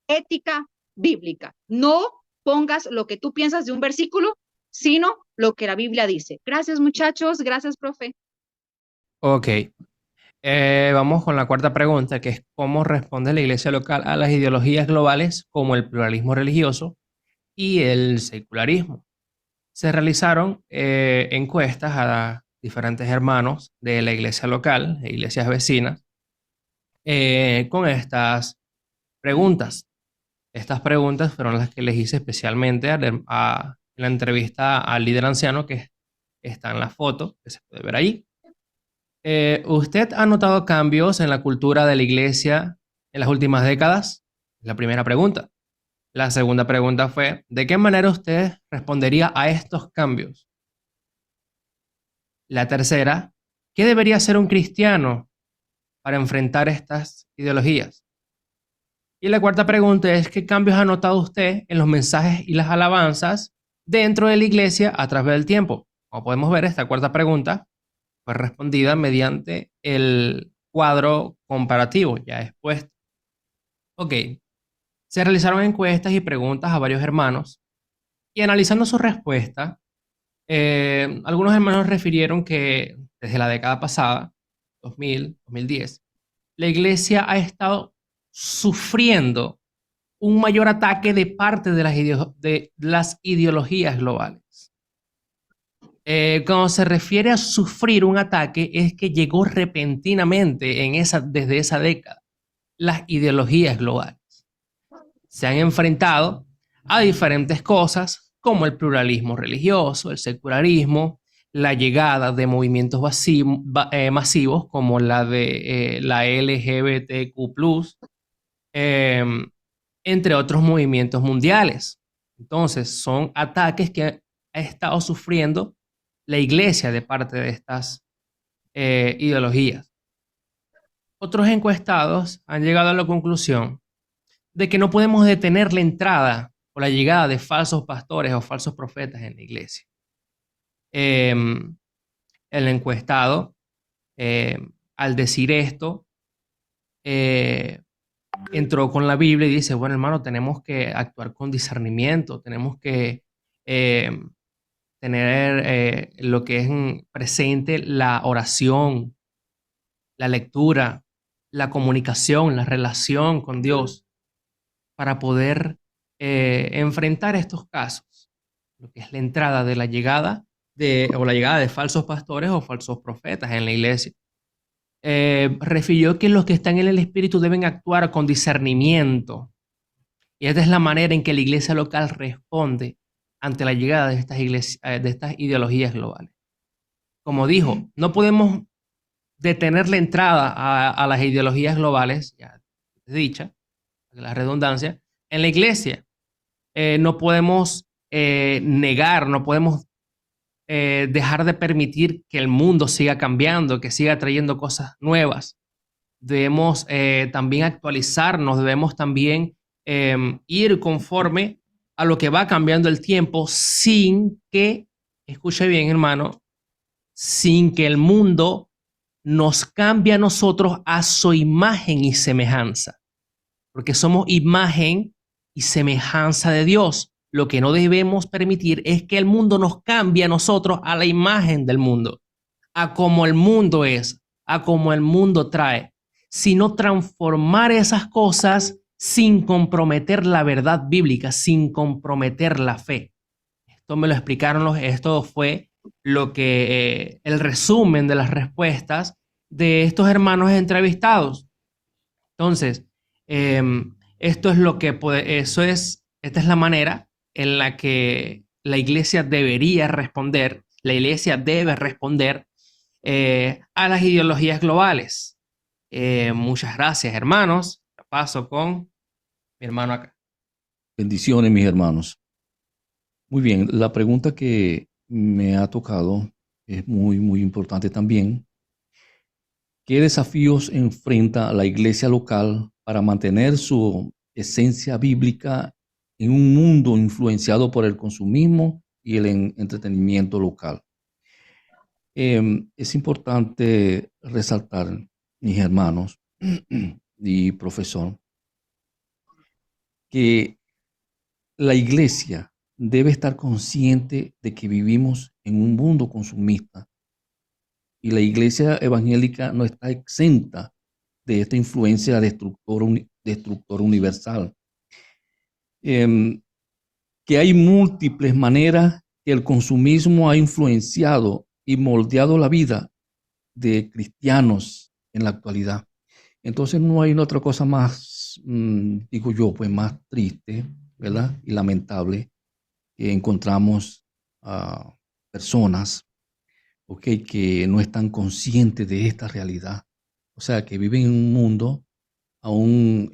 Speaker 8: ética bíblica. No pongas lo que tú piensas de un versículo, sino lo que la Biblia dice. Gracias, muchachos. Gracias, profe.
Speaker 5: Ok. Vamos con la cuarta pregunta, que es ¿cómo responde la iglesia local a las ideologías globales como el pluralismo religioso y el secularismo? Se realizaron encuestas a diferentes hermanos de la iglesia local, e iglesias vecinas, con estas preguntas. Estas preguntas fueron las que les hice especialmente en la entrevista al líder anciano que está en la foto, que se puede ver ahí. ¿Usted ha notado cambios en la cultura de la iglesia en las últimas décadas? Es la primera pregunta. La segunda pregunta fue, ¿de qué manera usted respondería a estos cambios? La tercera, ¿qué debería hacer un cristiano para enfrentar estas ideologías? Y la cuarta pregunta es, ¿qué cambios ha notado usted en los mensajes y las alabanzas dentro de la iglesia a través del tiempo? Como podemos ver, esta cuarta pregunta fue respondida mediante el cuadro comparativo ya expuesto. Ok, se realizaron encuestas y preguntas a varios hermanos y analizando su respuesta, algunos hermanos refirieron que desde la década pasada, 2000, 2010, la iglesia ha estado sufriendo un mayor ataque de parte de las ideologías globales. Cuando se refiere a sufrir un ataque, es que llegó repentinamente desde esa década. Las ideologías globales se han enfrentado a diferentes cosas como el pluralismo religioso, el secularismo, la llegada de movimientos masivos como la de la LGBTQ+, entre otros movimientos mundiales. Entonces, son ataques que ha estado sufriendo la iglesia de parte de estas ideologías. Otros encuestados han llegado a la conclusión de que no podemos detener la entrada o la llegada de falsos pastores o falsos profetas en la iglesia. El encuestado, al decir esto, entró con la Biblia y dice, bueno, hermano, tenemos que actuar con discernimiento, tenemos que tener lo que es presente la oración, la lectura, la comunicación, la relación con Dios para poder enfrentar estos casos, lo que es la entrada de la llegada o la llegada de falsos pastores o falsos profetas en la iglesia. Refirió que los que están en el Espíritu deben actuar con discernimiento. Y esta es la manera en que la iglesia local responde ante la llegada de estas ideologías globales. Como dijo, no podemos detener la entrada a las ideologías globales, ya dicha, la redundancia, en la iglesia. No podemos negar, no podemos dejar de permitir que el mundo siga cambiando, que siga trayendo cosas nuevas. Debemos también actualizarnos, debemos también ir conforme a lo que va cambiando el tiempo sin que, escuche bien hermano, sin que el mundo nos cambie a nosotros a su imagen y semejanza. Porque somos imagen y semejanza de Dios. Lo que no debemos permitir es que el mundo nos cambie a nosotros a la imagen del mundo, a como el mundo es, a como el mundo trae, sino transformar esas cosas sin comprometer la verdad bíblica, sin comprometer la fe. Esto me lo explicaron, esto fue lo que el resumen de las respuestas de estos hermanos entrevistados. Entonces, esto es lo que esta es la manera en la que la iglesia debería responder, la iglesia debe responder a las ideologías globales. Muchas gracias, hermanos. Paso con mi hermano acá.
Speaker 9: Bendiciones, mis hermanos. Muy bien, la pregunta que me ha tocado es muy, muy importante también. ¿Qué desafíos enfrenta la iglesia local para mantener su esencia bíblica en un mundo influenciado por el consumismo y el entretenimiento local? Es importante resaltar, mis hermanos y profesor, que la iglesia debe estar consciente de que vivimos en un mundo consumista y la iglesia evangélica no está exenta de esta influencia destructora universal. Que hay múltiples maneras que el consumismo ha influenciado y moldeado la vida de cristianos en la actualidad. Entonces no hay otra cosa más, digo yo, pues más triste, ¿verdad? Y lamentable que encontramos a personas, que no están conscientes de esta realidad. O sea, que viven en un mundo aún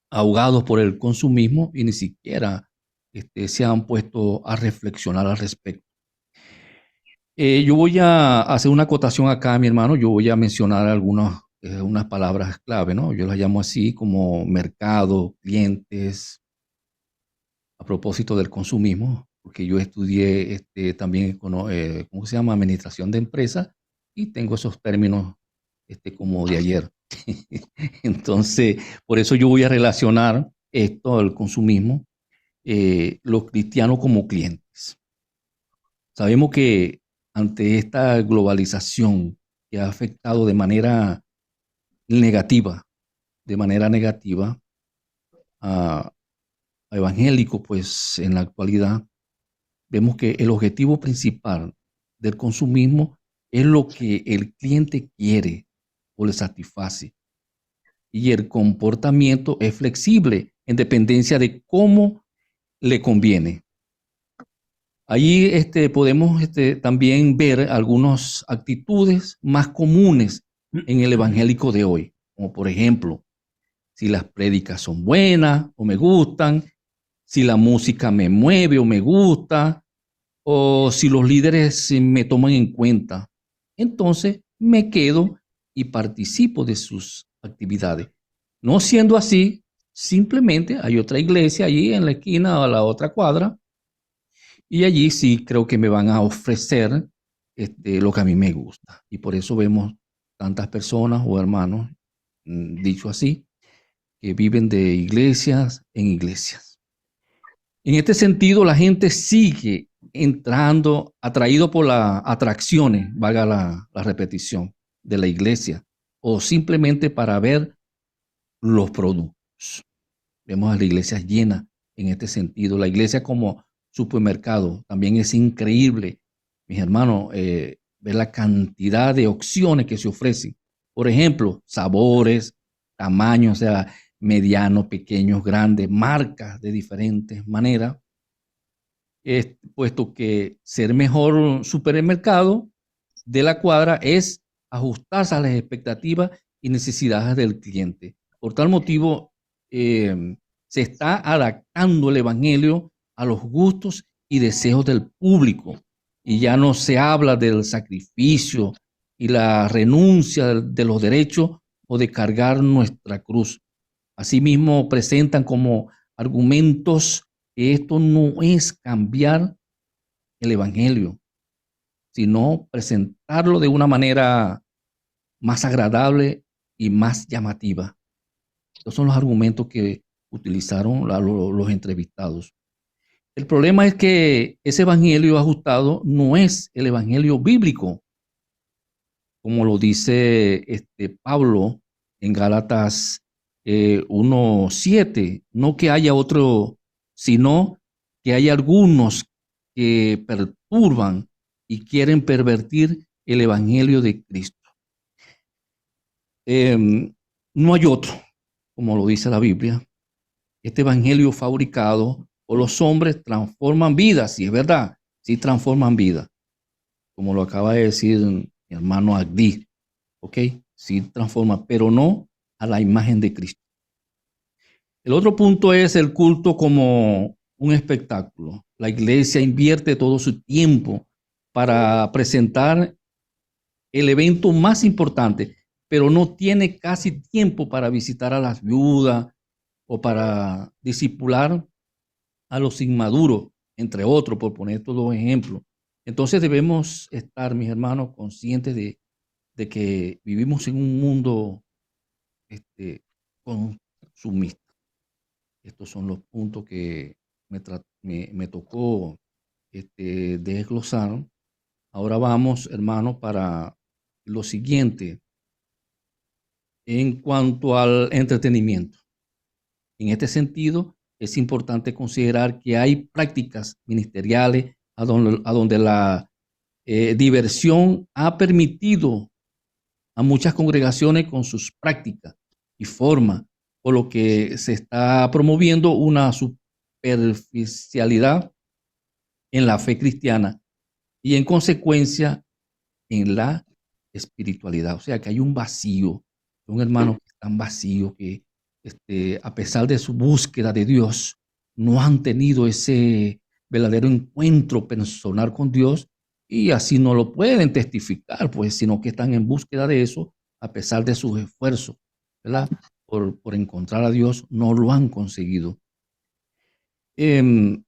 Speaker 9: ahogados por el consumismo y ni siquiera se han puesto a reflexionar al respecto. Yo voy a hacer una acotación acá, mi hermano. Yo voy a mencionar unas palabras clave, ¿no? Yo las llamo así como mercado, clientes, a propósito del consumismo, porque yo estudié también, ¿cómo se llama? Administración de empresas y tengo esos términos como de ayer. Entonces, por eso yo voy a relacionar esto al consumismo, los cristianos como clientes. Sabemos que ante esta globalización que ha afectado de manera negativa de manera negativa a evangélicos, pues en la actualidad vemos que el objetivo principal del consumismo es lo que el cliente quiere o le satisface. Y el comportamiento es flexible en dependencia de cómo le conviene. Allí podemos también ver algunas actitudes más comunes en el evangélico de hoy, como por ejemplo, si las prédicas son buenas o me gustan, si la música me mueve o me gusta, o si los líderes me toman en cuenta. Entonces me quedo y participo de sus actividades. No siendo así, simplemente hay otra iglesia allí en la esquina o a la otra cuadra, y allí sí creo que me van a ofrecer lo que a mí me gusta. Y por eso vemos tantas personas o hermanos, dicho así, que viven de iglesias en iglesias. En este sentido, la gente sigue entrando, atraído por las atracciones, valga la repetición, de la iglesia, o simplemente para ver los productos. Vemos a la iglesia llena en este sentido. La iglesia como supermercado también es increíble, mis hermanos, ver la cantidad de opciones que se ofrecen. Por ejemplo, sabores, tamaños, o sea, medianos, pequeños, grandes, marcas de diferentes maneras, puesto que ser mejor supermercado de la cuadra es ajustarse a las expectativas y necesidades del cliente. Por tal motivo, se está adaptando el evangelio a los gustos y deseos del público, y ya no se habla del sacrificio y la renuncia de los derechos o de cargar nuestra cruz. Asimismo, presentan como argumentos que esto no es cambiar el evangelio, sino presentarlo de una manera más agradable y más llamativa. Estos son los argumentos que utilizaron los entrevistados. El problema es que ese evangelio ajustado no es el evangelio bíblico, como lo dice Pablo en Gálatas 1:7. No que haya otro, sino que hay algunos que perturban y quieren pervertir el evangelio de Cristo. No hay otro, como lo dice la Biblia. Este evangelio fabricado por los hombres transforman vidas, y es verdad, sí transforman vidas, como lo acaba de decir mi hermano Agdi, ¿ok? Sí transforma, pero no a la imagen de Cristo. El otro punto es el culto como un espectáculo. La iglesia invierte todo su tiempo para presentar el evento más importante, pero no tiene casi tiempo para visitar a las viudas o para discipular a los inmaduros, entre otros, por poner estos dos ejemplos. Entonces debemos estar, mis hermanos, conscientes de que vivimos en un mundo consumista. Estos son los puntos que me tocó desglosar. Ahora vamos, hermanos, para lo siguiente. En cuanto al entretenimiento. En este sentido, es importante considerar que hay prácticas ministeriales a donde la diversión ha permitido a muchas congregaciones con sus prácticas y formas, por lo que se está promoviendo una superficialidad en la fe cristiana y en consecuencia en la espiritualidad. O sea que hay un vacío, un hermano que están vacío, que a pesar de su búsqueda de Dios, no han tenido ese verdadero encuentro personal con Dios, y así no lo pueden testificar, pues, sino que están en búsqueda de eso, a pesar de sus esfuerzos, ¿verdad? Por encontrar a Dios, no lo han conseguido. En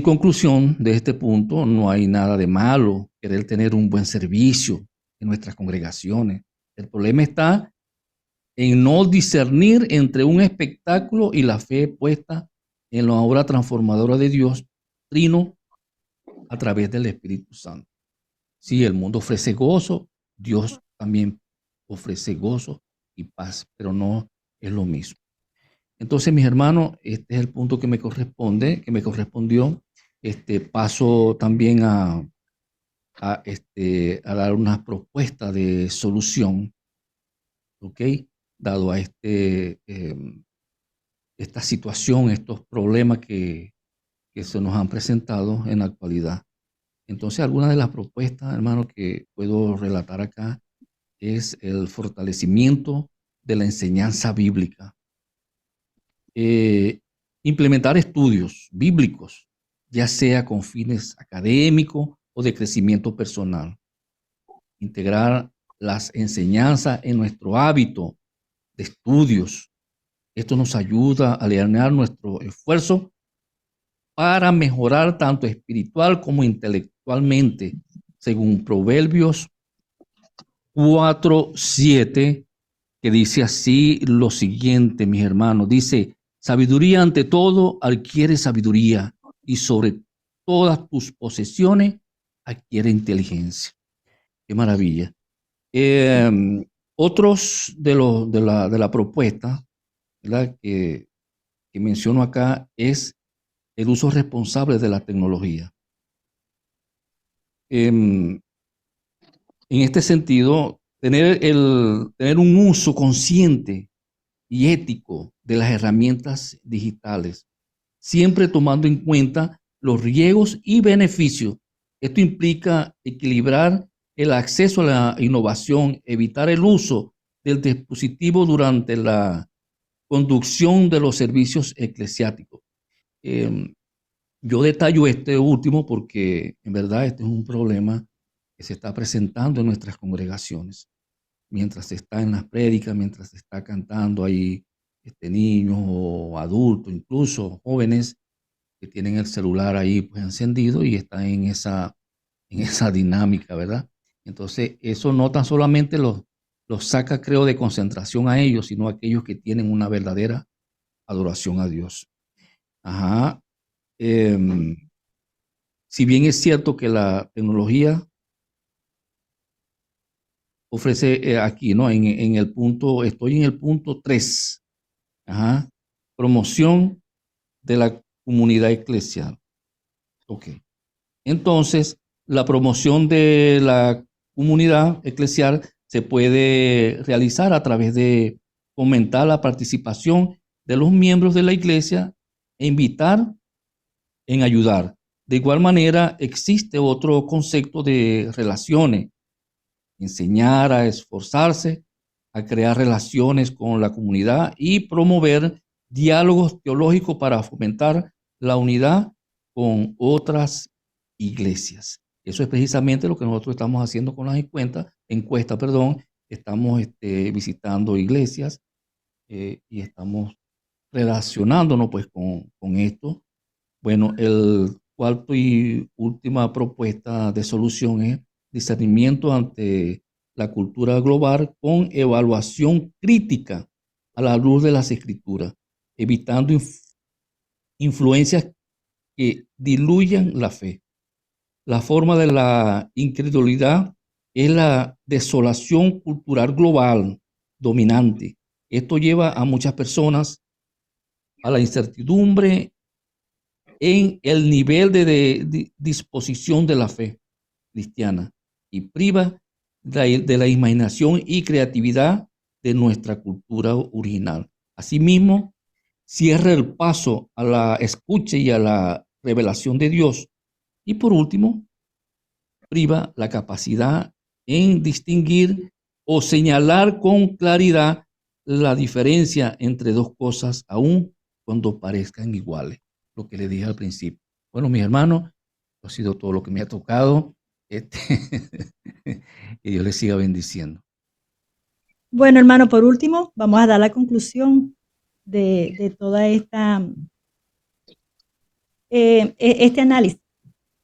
Speaker 9: conclusión de este punto, no hay nada de malo querer tener un buen servicio en nuestras congregaciones. El problema está en no discernir entre un espectáculo y la fe puesta en la obra transformadora de Dios Trino a través del Espíritu Santo. Si el mundo ofrece gozo, Dios también ofrece gozo y paz, pero no es lo mismo. Entonces, mis hermanos, este es el punto que me correspondió. Paso también a dar una propuesta de solución, ¿ok? Dado a esta situación, estos problemas que se nos han presentado en la actualidad. Entonces, algunas de las propuestas, hermano, que puedo relatar acá es el fortalecimiento de la enseñanza bíblica. Implementar estudios bíblicos, ya sea con fines académicos o de crecimiento personal. Integrar las enseñanzas en nuestro hábito de estudios. Esto nos ayuda a alinear nuestro esfuerzo para mejorar tanto espiritual como intelectualmente, según Proverbios 4:7, que dice así lo siguiente, mis hermanos. Dice: sabiduría ante todo, adquiere sabiduría, y sobre todas tus posesiones adquiere inteligencia. Qué maravilla. Otros de la propuesta, ¿verdad?, que menciono acá es el uso responsable de la tecnología. En este sentido, tener un uso consciente y ético de las herramientas digitales, siempre tomando en cuenta los riesgos y beneficios. Esto implica equilibrar el acceso a la innovación, evitar el uso del dispositivo durante la conducción de los servicios eclesiásticos. Yo detallo este último porque en verdad este es un problema que se está presentando en nuestras congregaciones. Mientras se está en las prédicas, mientras se está cantando, hay niños o adultos, incluso jóvenes, que tienen el celular ahí pues encendido y están en esa dinámica, ¿verdad? Entonces eso no tan solamente los saca, creo, de concentración a ellos, sino a aquellos que tienen una verdadera adoración a Dios. Ajá. Si bien es cierto que la tecnología ofrece aquí, ¿no? Estoy en el punto 3. Ajá. Promoción de la comunidad eclesial. Ok. Entonces, la promoción de la comunidad eclesial se puede realizar a través de fomentar la participación de los miembros de la iglesia e invitar en ayudar. De igual manera, existe otro concepto de relaciones: enseñar a esforzarse, a crear relaciones con la comunidad y promover diálogos teológicos para fomentar la unidad con otras iglesias. Eso es precisamente lo que nosotros estamos haciendo con las encuestas. Estamos visitando iglesias y estamos relacionándonos pues con esto. Bueno, el cuarto y última propuesta de solución es discernimiento ante la cultura global con evaluación crítica a la luz de las escrituras, evitando influencias que diluyan la fe. La forma de la incredulidad es la desolación cultural global dominante. Esto lleva a muchas personas a la incertidumbre en el nivel de disposición de la fe cristiana y priva de la imaginación y creatividad de nuestra cultura original. Asimismo, cierra el paso a la escucha y a la revelación de Dios. Y por último, priva la capacidad en distinguir o señalar con claridad la diferencia entre dos cosas, aun cuando parezcan iguales. Lo que le dije al principio. Bueno, mis hermanos, ha sido todo lo que me ha tocado. Que Dios les siga bendiciendo.
Speaker 4: Bueno, hermano, por último, vamos a dar la conclusión de toda este análisis.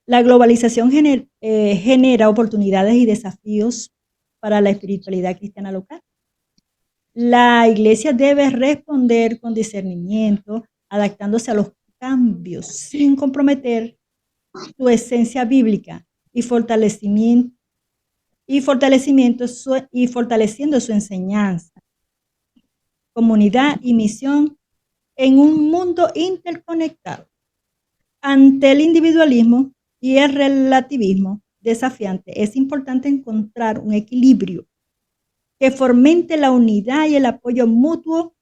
Speaker 4: La globalización genera oportunidades y desafíos para la espiritualidad cristiana local. La iglesia debe responder con discernimiento, adaptándose a los cambios sin comprometer su esencia bíblica y fortaleciendo su enseñanza. comunidad y misión en un mundo interconectado. Ante el individualismo y el relativismo desafiante, es importante encontrar un equilibrio que fomente la unidad y el apoyo mutuo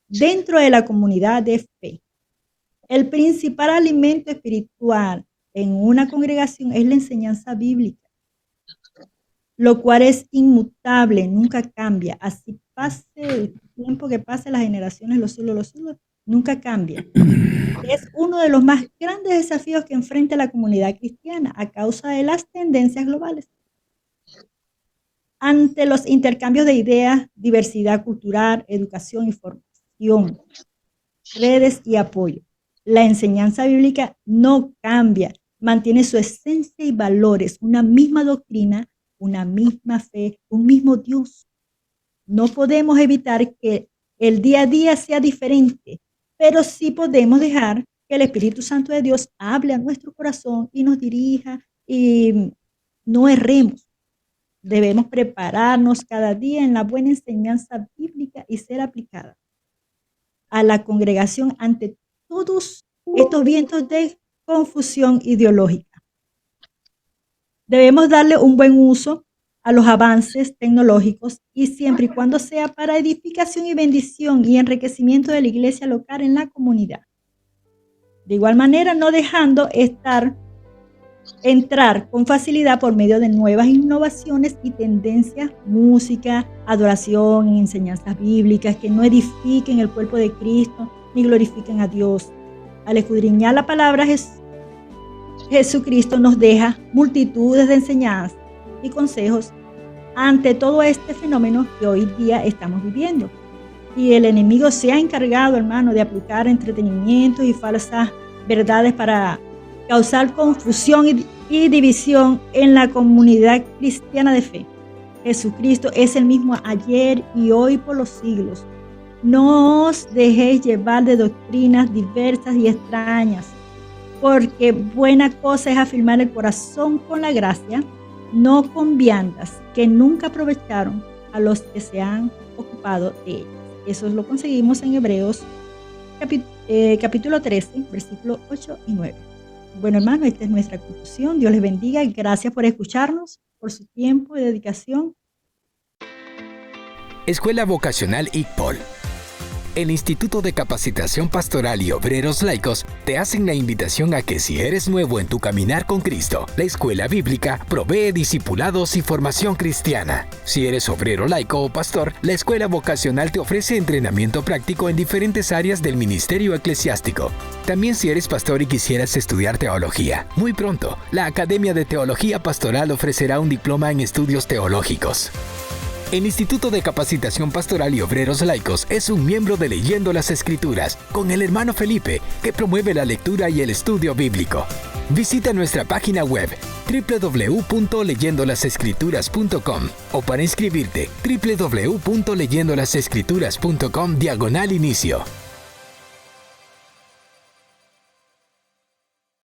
Speaker 4: dentro de la comunidad de fe. El principal alimento espiritual en una congregación es la enseñanza bíblica, lo cual es inmutable, nunca cambia. Así pase el tiempo que pase, las generaciones, los siglos, nunca cambia. Es uno de los más grandes desafíos que enfrenta la comunidad cristiana a causa de las tendencias globales. Ante los intercambios de ideas, diversidad cultural, educación y formación, redes y apoyo, la enseñanza bíblica no cambia, mantiene su esencia y valores, una misma doctrina, una misma fe, un mismo Dios. No podemos evitar que el día a día sea diferente, pero sí podemos dejar que el Espíritu Santo de Dios hable a nuestro corazón y nos dirija y no erremos. Debemos prepararnos cada día en la buena enseñanza bíblica y ser aplicada a la congregación ante todos estos vientos de confusión ideológica. Debemos darle un buen uso a los avances tecnológicos y siempre y cuando sea para edificación y bendición y enriquecimiento de la iglesia local en la comunidad. De igual manera, no dejando entrar con facilidad por medio de nuevas innovaciones y tendencias, música, adoración y enseñanzas bíblicas que no edifiquen el cuerpo de Cristo ni glorifiquen a Dios. Al escudriñar la palabra, Jesucristo nos deja multitudes de enseñanzas y consejos ante todo este fenómeno que hoy día estamos viviendo. Y el enemigo se ha encargado, hermano, de aplicar entretenimientos y falsas verdades para causar confusión y división en la comunidad cristiana de fe. Jesucristo es el mismo ayer y hoy por los siglos. No os dejéis llevar de doctrinas diversas y extrañas, porque buena cosa es afirmar el corazón con la gracia, no con viandas que nunca aprovecharon a los que se han ocupado de ellas. Eso lo conseguimos en Hebreos capítulo 13, versículos 8 y 9. Bueno, hermano, esta es nuestra conclusión. Dios les bendiga. Gracias por escucharnos, por su tiempo y dedicación.
Speaker 10: Escuela Vocacional ICPOL. El Instituto de Capacitación Pastoral y Obreros Laicos te hacen la invitación a que si eres nuevo en tu caminar con Cristo, la Escuela Bíblica provee discipulados y formación cristiana. Si eres obrero laico o pastor, la Escuela Vocacional te ofrece entrenamiento práctico en diferentes áreas del ministerio eclesiástico. También si eres pastor y quisieras estudiar teología, muy pronto, la Academia de Teología Pastoral ofrecerá un diploma en estudios teológicos. El Instituto de Capacitación Pastoral y Obreros Laicos es un miembro de Leyendo las Escrituras, con el hermano Felipe, que promueve la lectura y el estudio bíblico. Visita nuestra página web www.leyendolasescrituras.com o para inscribirte www.leyendolasescrituras.com/inicio.